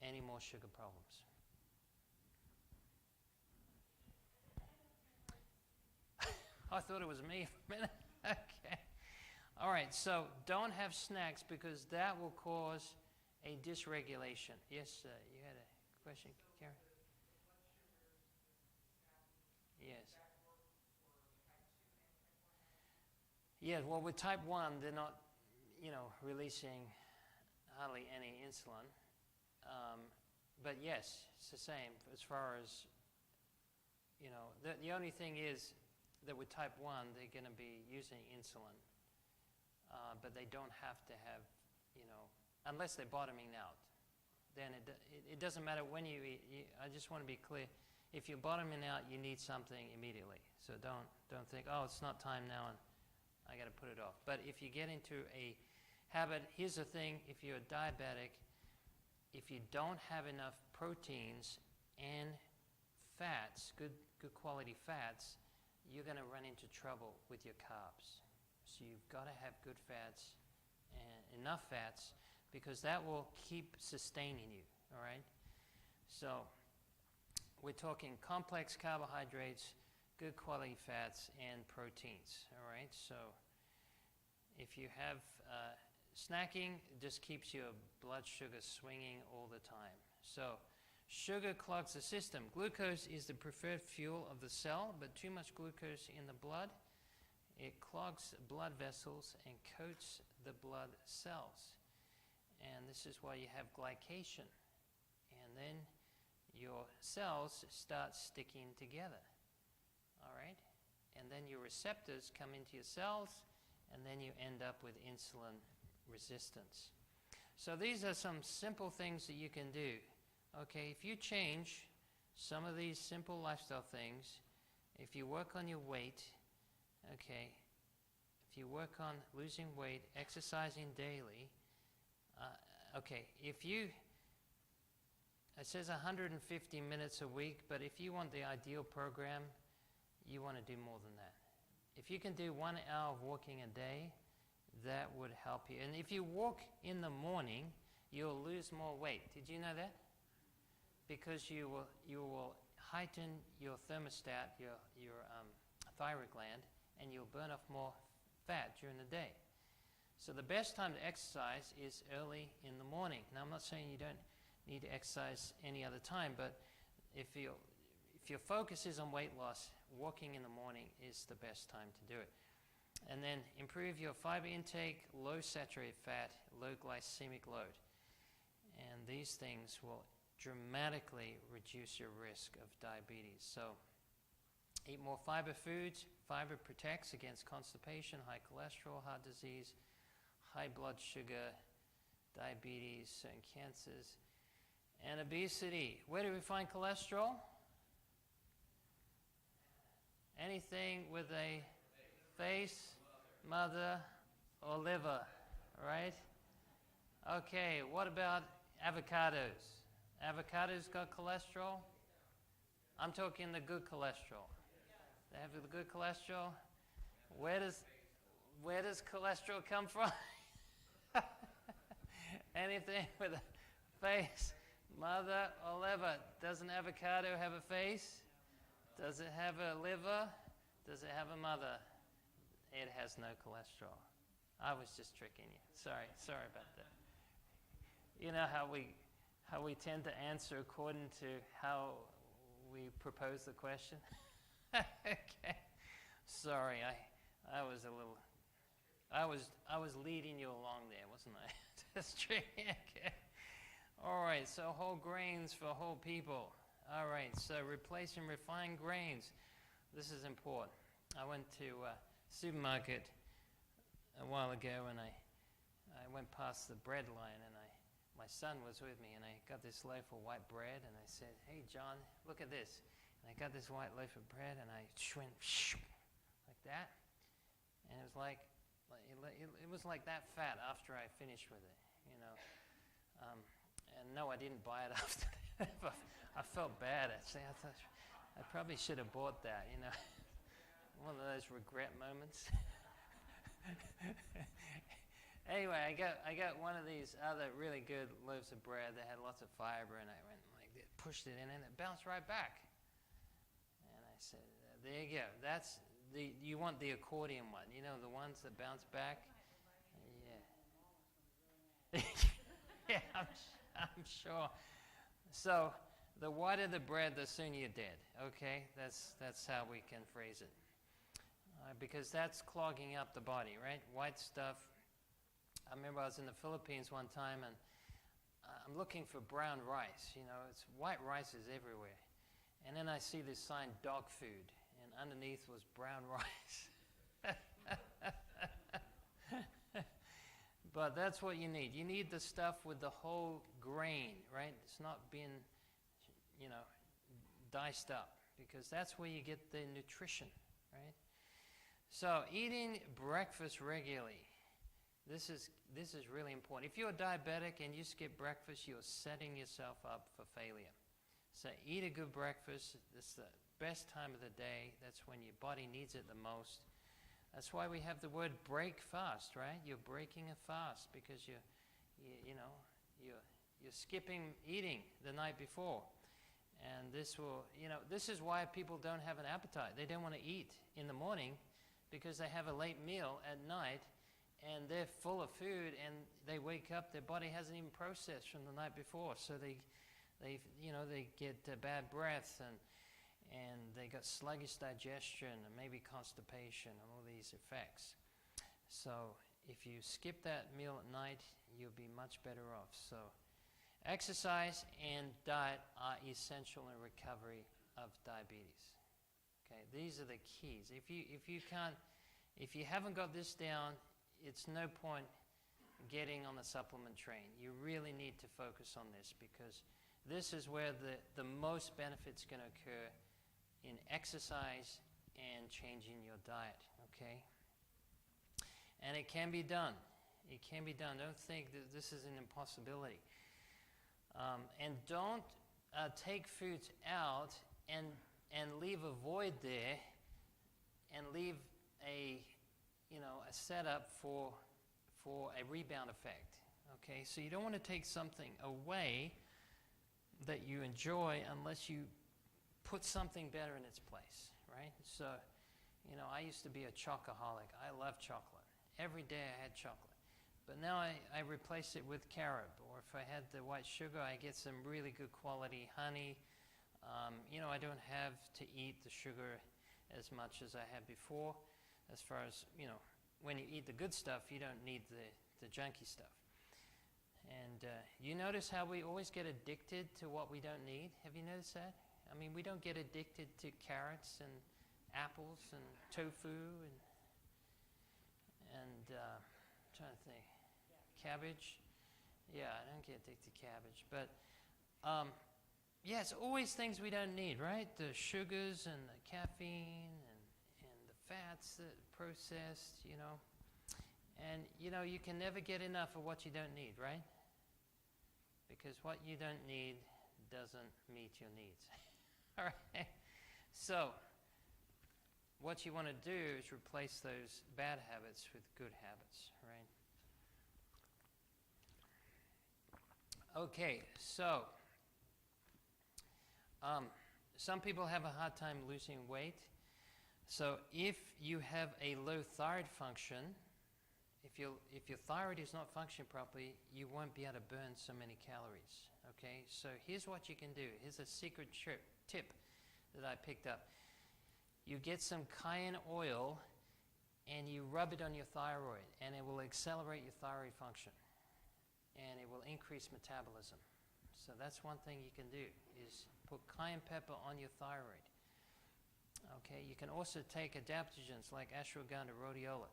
any more sugar problems. I thought it was me for a minute. Okay. All right, so don't have snacks, because that will cause a dysregulation. Yes, you had a question, Karen? Yes. Yeah, well, with type 1, they're not, releasing hardly any insulin. But yes, it's the same as far as, the only thing is that with type 1, they're going to be using insulin. But they don't have to have, unless they're bottoming out. Then it doesn't matter when you eat. I just want to be clear. If you're bottoming out, you need something immediately. So don't think, oh, it's not time now, and I got to put it off. But if you get into a habit, here's the thing: if you're a diabetic, if you don't have enough proteins and fats, good quality fats, you're going to run into trouble with your carbs. So you've got to have good fats and enough fats, because that will keep sustaining you, all right? So we're talking complex carbohydrates, good quality fats, and proteins, all right? So if you have snacking, it just keeps your blood sugar swinging all the time. So sugar clogs the system. Glucose is the preferred fuel of the cell, but too much glucose in the blood, it clogs blood vessels and coats the blood cells. And this is why you have glycation. And then your cells start sticking together. All right? And then your receptors come into your cells, and then you end up with insulin resistance. So these are some simple things that you can do. Okay, if you change some of these simple lifestyle things, if you work on your weight, okay, if you work on losing weight, exercising daily, okay, if you, it says 150 minutes a week, but if you want the ideal program, you want to do more than that. If you can do 1 hour of walking a day, that would help you. And if you walk in the morning, you'll lose more weight. Did you know that? Because you will heighten your thermostat, your thyroid gland, and you'll burn off more fat during the day. So the best time to exercise is early in the morning. Now, I'm not saying you don't need to exercise any other time, but if your focus is on weight loss, walking in the morning is the best time to do it. And then improve your fiber intake, low saturated fat, low glycemic load. And these things will dramatically reduce your risk of diabetes. So eat more fiber foods. Fiber protects against constipation, high cholesterol, heart disease, high blood sugar, diabetes, certain cancers, and obesity. Where do we find cholesterol? Anything with a face, mother, or liver, right? Okay, what about avocados? Avocados got cholesterol? I'm talking the good cholesterol. They have the good cholesterol. Where does cholesterol come from? Anything with a face, mother, or liver. Does an avocado have a face? Does it have a liver? Does it have a mother? It has no cholesterol. I was just tricking you. Sorry about that. You know how we tend to answer according to how we propose the question? Okay. Sorry, I was leading you along there, wasn't I? Just tricking. Okay. All right, so whole grains for whole people. All right, so replacing refined grains. This is important. I went to a supermarket a while ago, and I went past the bread line, and my son was with me, and I got this loaf of white bread, and I said, "Hey, John, look at this." And I got this white loaf of bread, and I went like that, and it was like that fat after I finished with it, you know. And no, I didn't buy it after that. But I felt bad. Actually, I thought I probably should have bought that, you know. One of those regret moments. Anyway, I got one of these other really good loaves of bread that had lots of fiber, and I went like this, pushed it in, and it bounced right back. And I said, "There you go. That's you want the accordion one, you know, the ones that bounce back." Yeah. Yeah, I'm sure. So the whiter the bread, the sooner you're dead. Okay, that's how we can phrase it. Because that's clogging up the body, right? White stuff. I remember I was in the Philippines one time, and I'm looking for brown rice. You know, it's white rice is everywhere. And then I see this sign, dog food, and underneath was brown rice. But that's what you need. You need the stuff with the whole grain, right? It's not being, you know, diced up, because that's where you get the nutrition, right? So eating breakfast regularly. This is really important. If you're diabetic and you skip breakfast, you're setting yourself up for failure. So eat a good breakfast. It's the best time of the day. That's when your body needs it the most. That's why we have the word break fast, right? You're breaking a fast because you're skipping eating the night before. And this is why people don't have an appetite. They don't want to eat in the morning because they have a late meal at night and they're full of food and they wake up, their body hasn't even processed from the night before. So they get bad breath and they got sluggish digestion and maybe constipation and all these effects. So if you skip that meal at night, you'll be much better off. So exercise and diet are essential in recovery of diabetes. Okay, these are the keys. If you haven't got this down, it's no point getting on the supplement train. You really need to focus on this because this is where the most benefit's going to occur in exercise and changing your diet, okay? And it can be done. It can be done. Don't think that this is an impossibility. And don't take foods out and leave a void there and leave a setup for a rebound effect, okay? So you don't want to take something away that you enjoy unless you put something better in its place, right? So, I used to be a chocoholic. I love chocolate. Every day I had chocolate. But now I replace it with carob, or if I had the white sugar, I get some really good quality honey. I don't have to eat the sugar as much as I had before. As far as, when you eat the good stuff, you don't need the junky stuff. And you notice how we always get addicted to what we don't need? Have you noticed that? I mean, we don't get addicted to carrots and apples and tofu and I'm trying to think, cabbage. Yeah, I don't get addicted to cabbage. But yeah, it's always things we don't need, right? The sugars and the caffeine and the fats that are processed, And, you can never get enough of what you don't need, right? Because what you don't need doesn't meet your needs. All right? So, what you want to do is replace those bad habits with good habits, right? Okay, so some people have a hard time losing weight. So if you have a low thyroid function, if your thyroid is not functioning properly, you won't be able to burn so many calories, okay? So here's what you can do. Here's a secret tip that I picked up. You get some cayenne oil and you rub it on your thyroid and it will accelerate your thyroid function and it will increase metabolism. So that's one thing you can do, is put cayenne pepper on your thyroid. Okay, you can also take adaptogens like ashwagandha, rhodiola.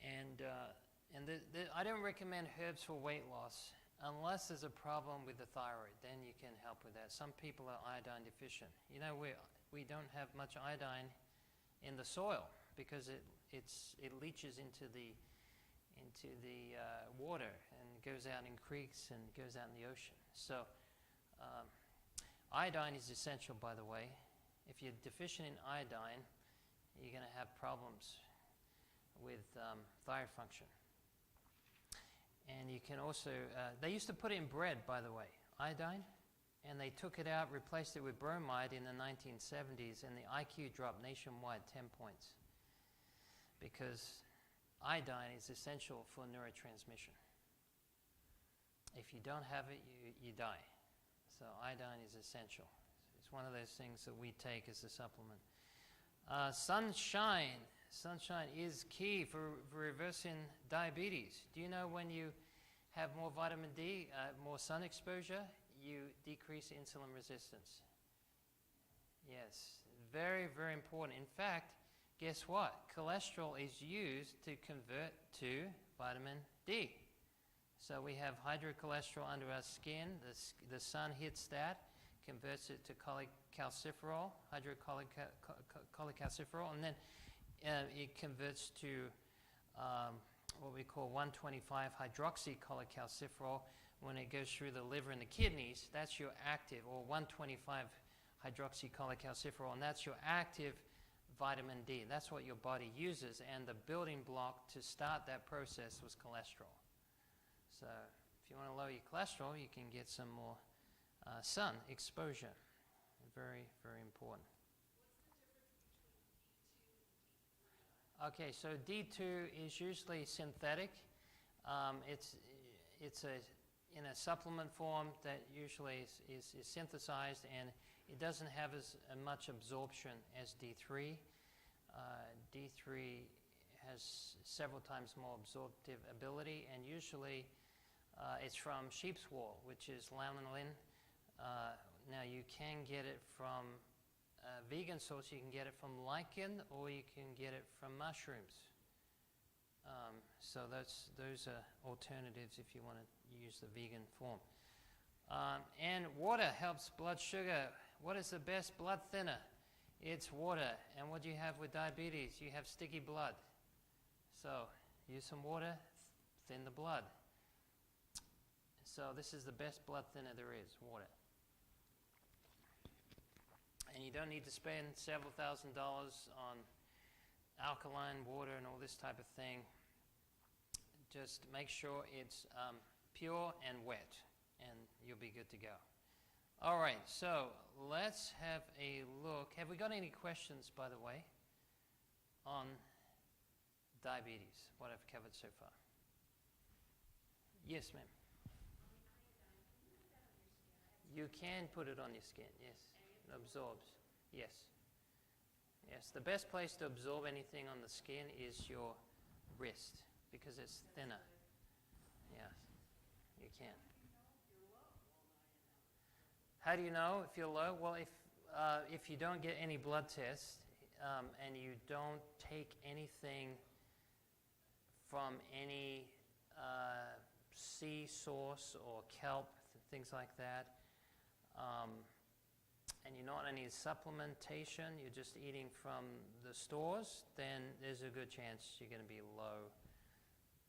And I don't recommend herbs for weight loss unless there's a problem with the thyroid. Then you can help with that. Some people are iodine deficient. We don't have much iodine in the soil because it leaches into the water and goes out in creeks and goes out in the ocean. So iodine is essential, by the way. If you're deficient in iodine, you're going to have problems with thyroid function. And you can also, they used to put it in bread, by the way, iodine, and they took it out, replaced it with bromide in the 1970s, and the IQ dropped nationwide 10 points because iodine is essential for neurotransmission. If you don't have it, you die. So iodine is essential. It's one of those things that we take as a supplement. Sunshine. Sunshine is key for reversing diabetes. Do you know when you have more vitamin D, more sun exposure, you decrease insulin resistance? Yes, very, very important. In fact, guess what? Cholesterol is used to convert to vitamin D. So we have hydrocholesterol under our skin. The sun hits that, converts it to cholecalciferol, hydrocholecalciferol, and then it converts to what we call 125 hydroxycholecalciferol. When it goes through the liver and the kidneys, that's your active, or 125 hydroxycholecalciferol, and that's your active vitamin D. That's what your body uses, and the building block to start that process was cholesterol. So if you want to lower your cholesterol, you can get some more sun exposure. Very, very important. Okay, so D2 is usually synthetic. It's in a supplement form that usually is synthesized, and it doesn't have as much absorption as D3. D3 has several times more absorptive ability, and usually it's from sheep's wool, which is lanolin. Now you can get it from vegan source. You can get it from lichen, or you can get it from mushrooms. So those are alternatives if you want to use the vegan form. And water helps blood sugar. What is the best blood thinner? It's water. And what do you have with diabetes? You have sticky blood. So use some water, thin the blood. So this is the best blood thinner there is, water. And you don't need to spend several $1,000s on alkaline water and all this type of thing. Just make sure it's pure and wet, and you'll be good to go. All right, so let's have a look. Have we got any questions, by the way, on diabetes, what I've covered so far? Yes, ma'am. You can put it on your skin, yes. It absorbs, yes. Yes, the best place to absorb anything on the skin is your wrist, because it's thinner. Yes, you can. How do you know if you're low? Well, if you don't get any blood tests and you don't take anything from any sea source or kelp, things like that, and you're not on any supplementation, you're just eating from the stores, then there's a good chance you're going to be low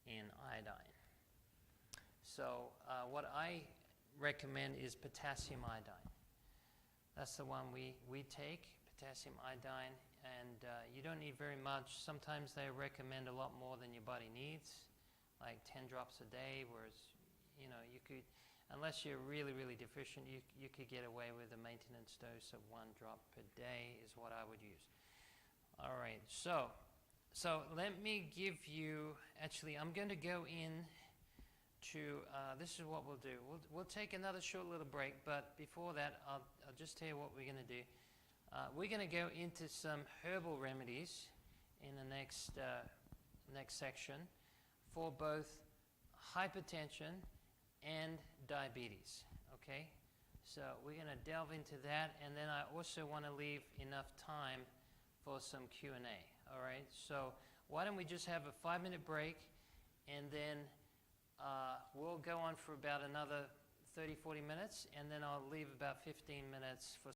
in iodine. So what I recommend is potassium iodine. That's the one we take, potassium iodine, and you don't need very much. Sometimes they recommend a lot more than your body needs, like 10 drops a day, whereas, you know, you could, unless you're really, really deficient, you could get away with a maintenance dose of 1 drop per day is what I would use. All right, so let me give you, actually, I'm going to go in to, this is what we'll do. We'll take another short little break, but before that, I'll just tell you what we're going to do. We're going to go into some herbal remedies in the next section for both hypertension and diabetes, okay? So we're going to delve into that, and then I also want to leave enough time for some Q&A, all right? So why don't we just have a 5-minute break, and then we'll go on for about another 30, 40 minutes, and then I'll leave about 15 minutes for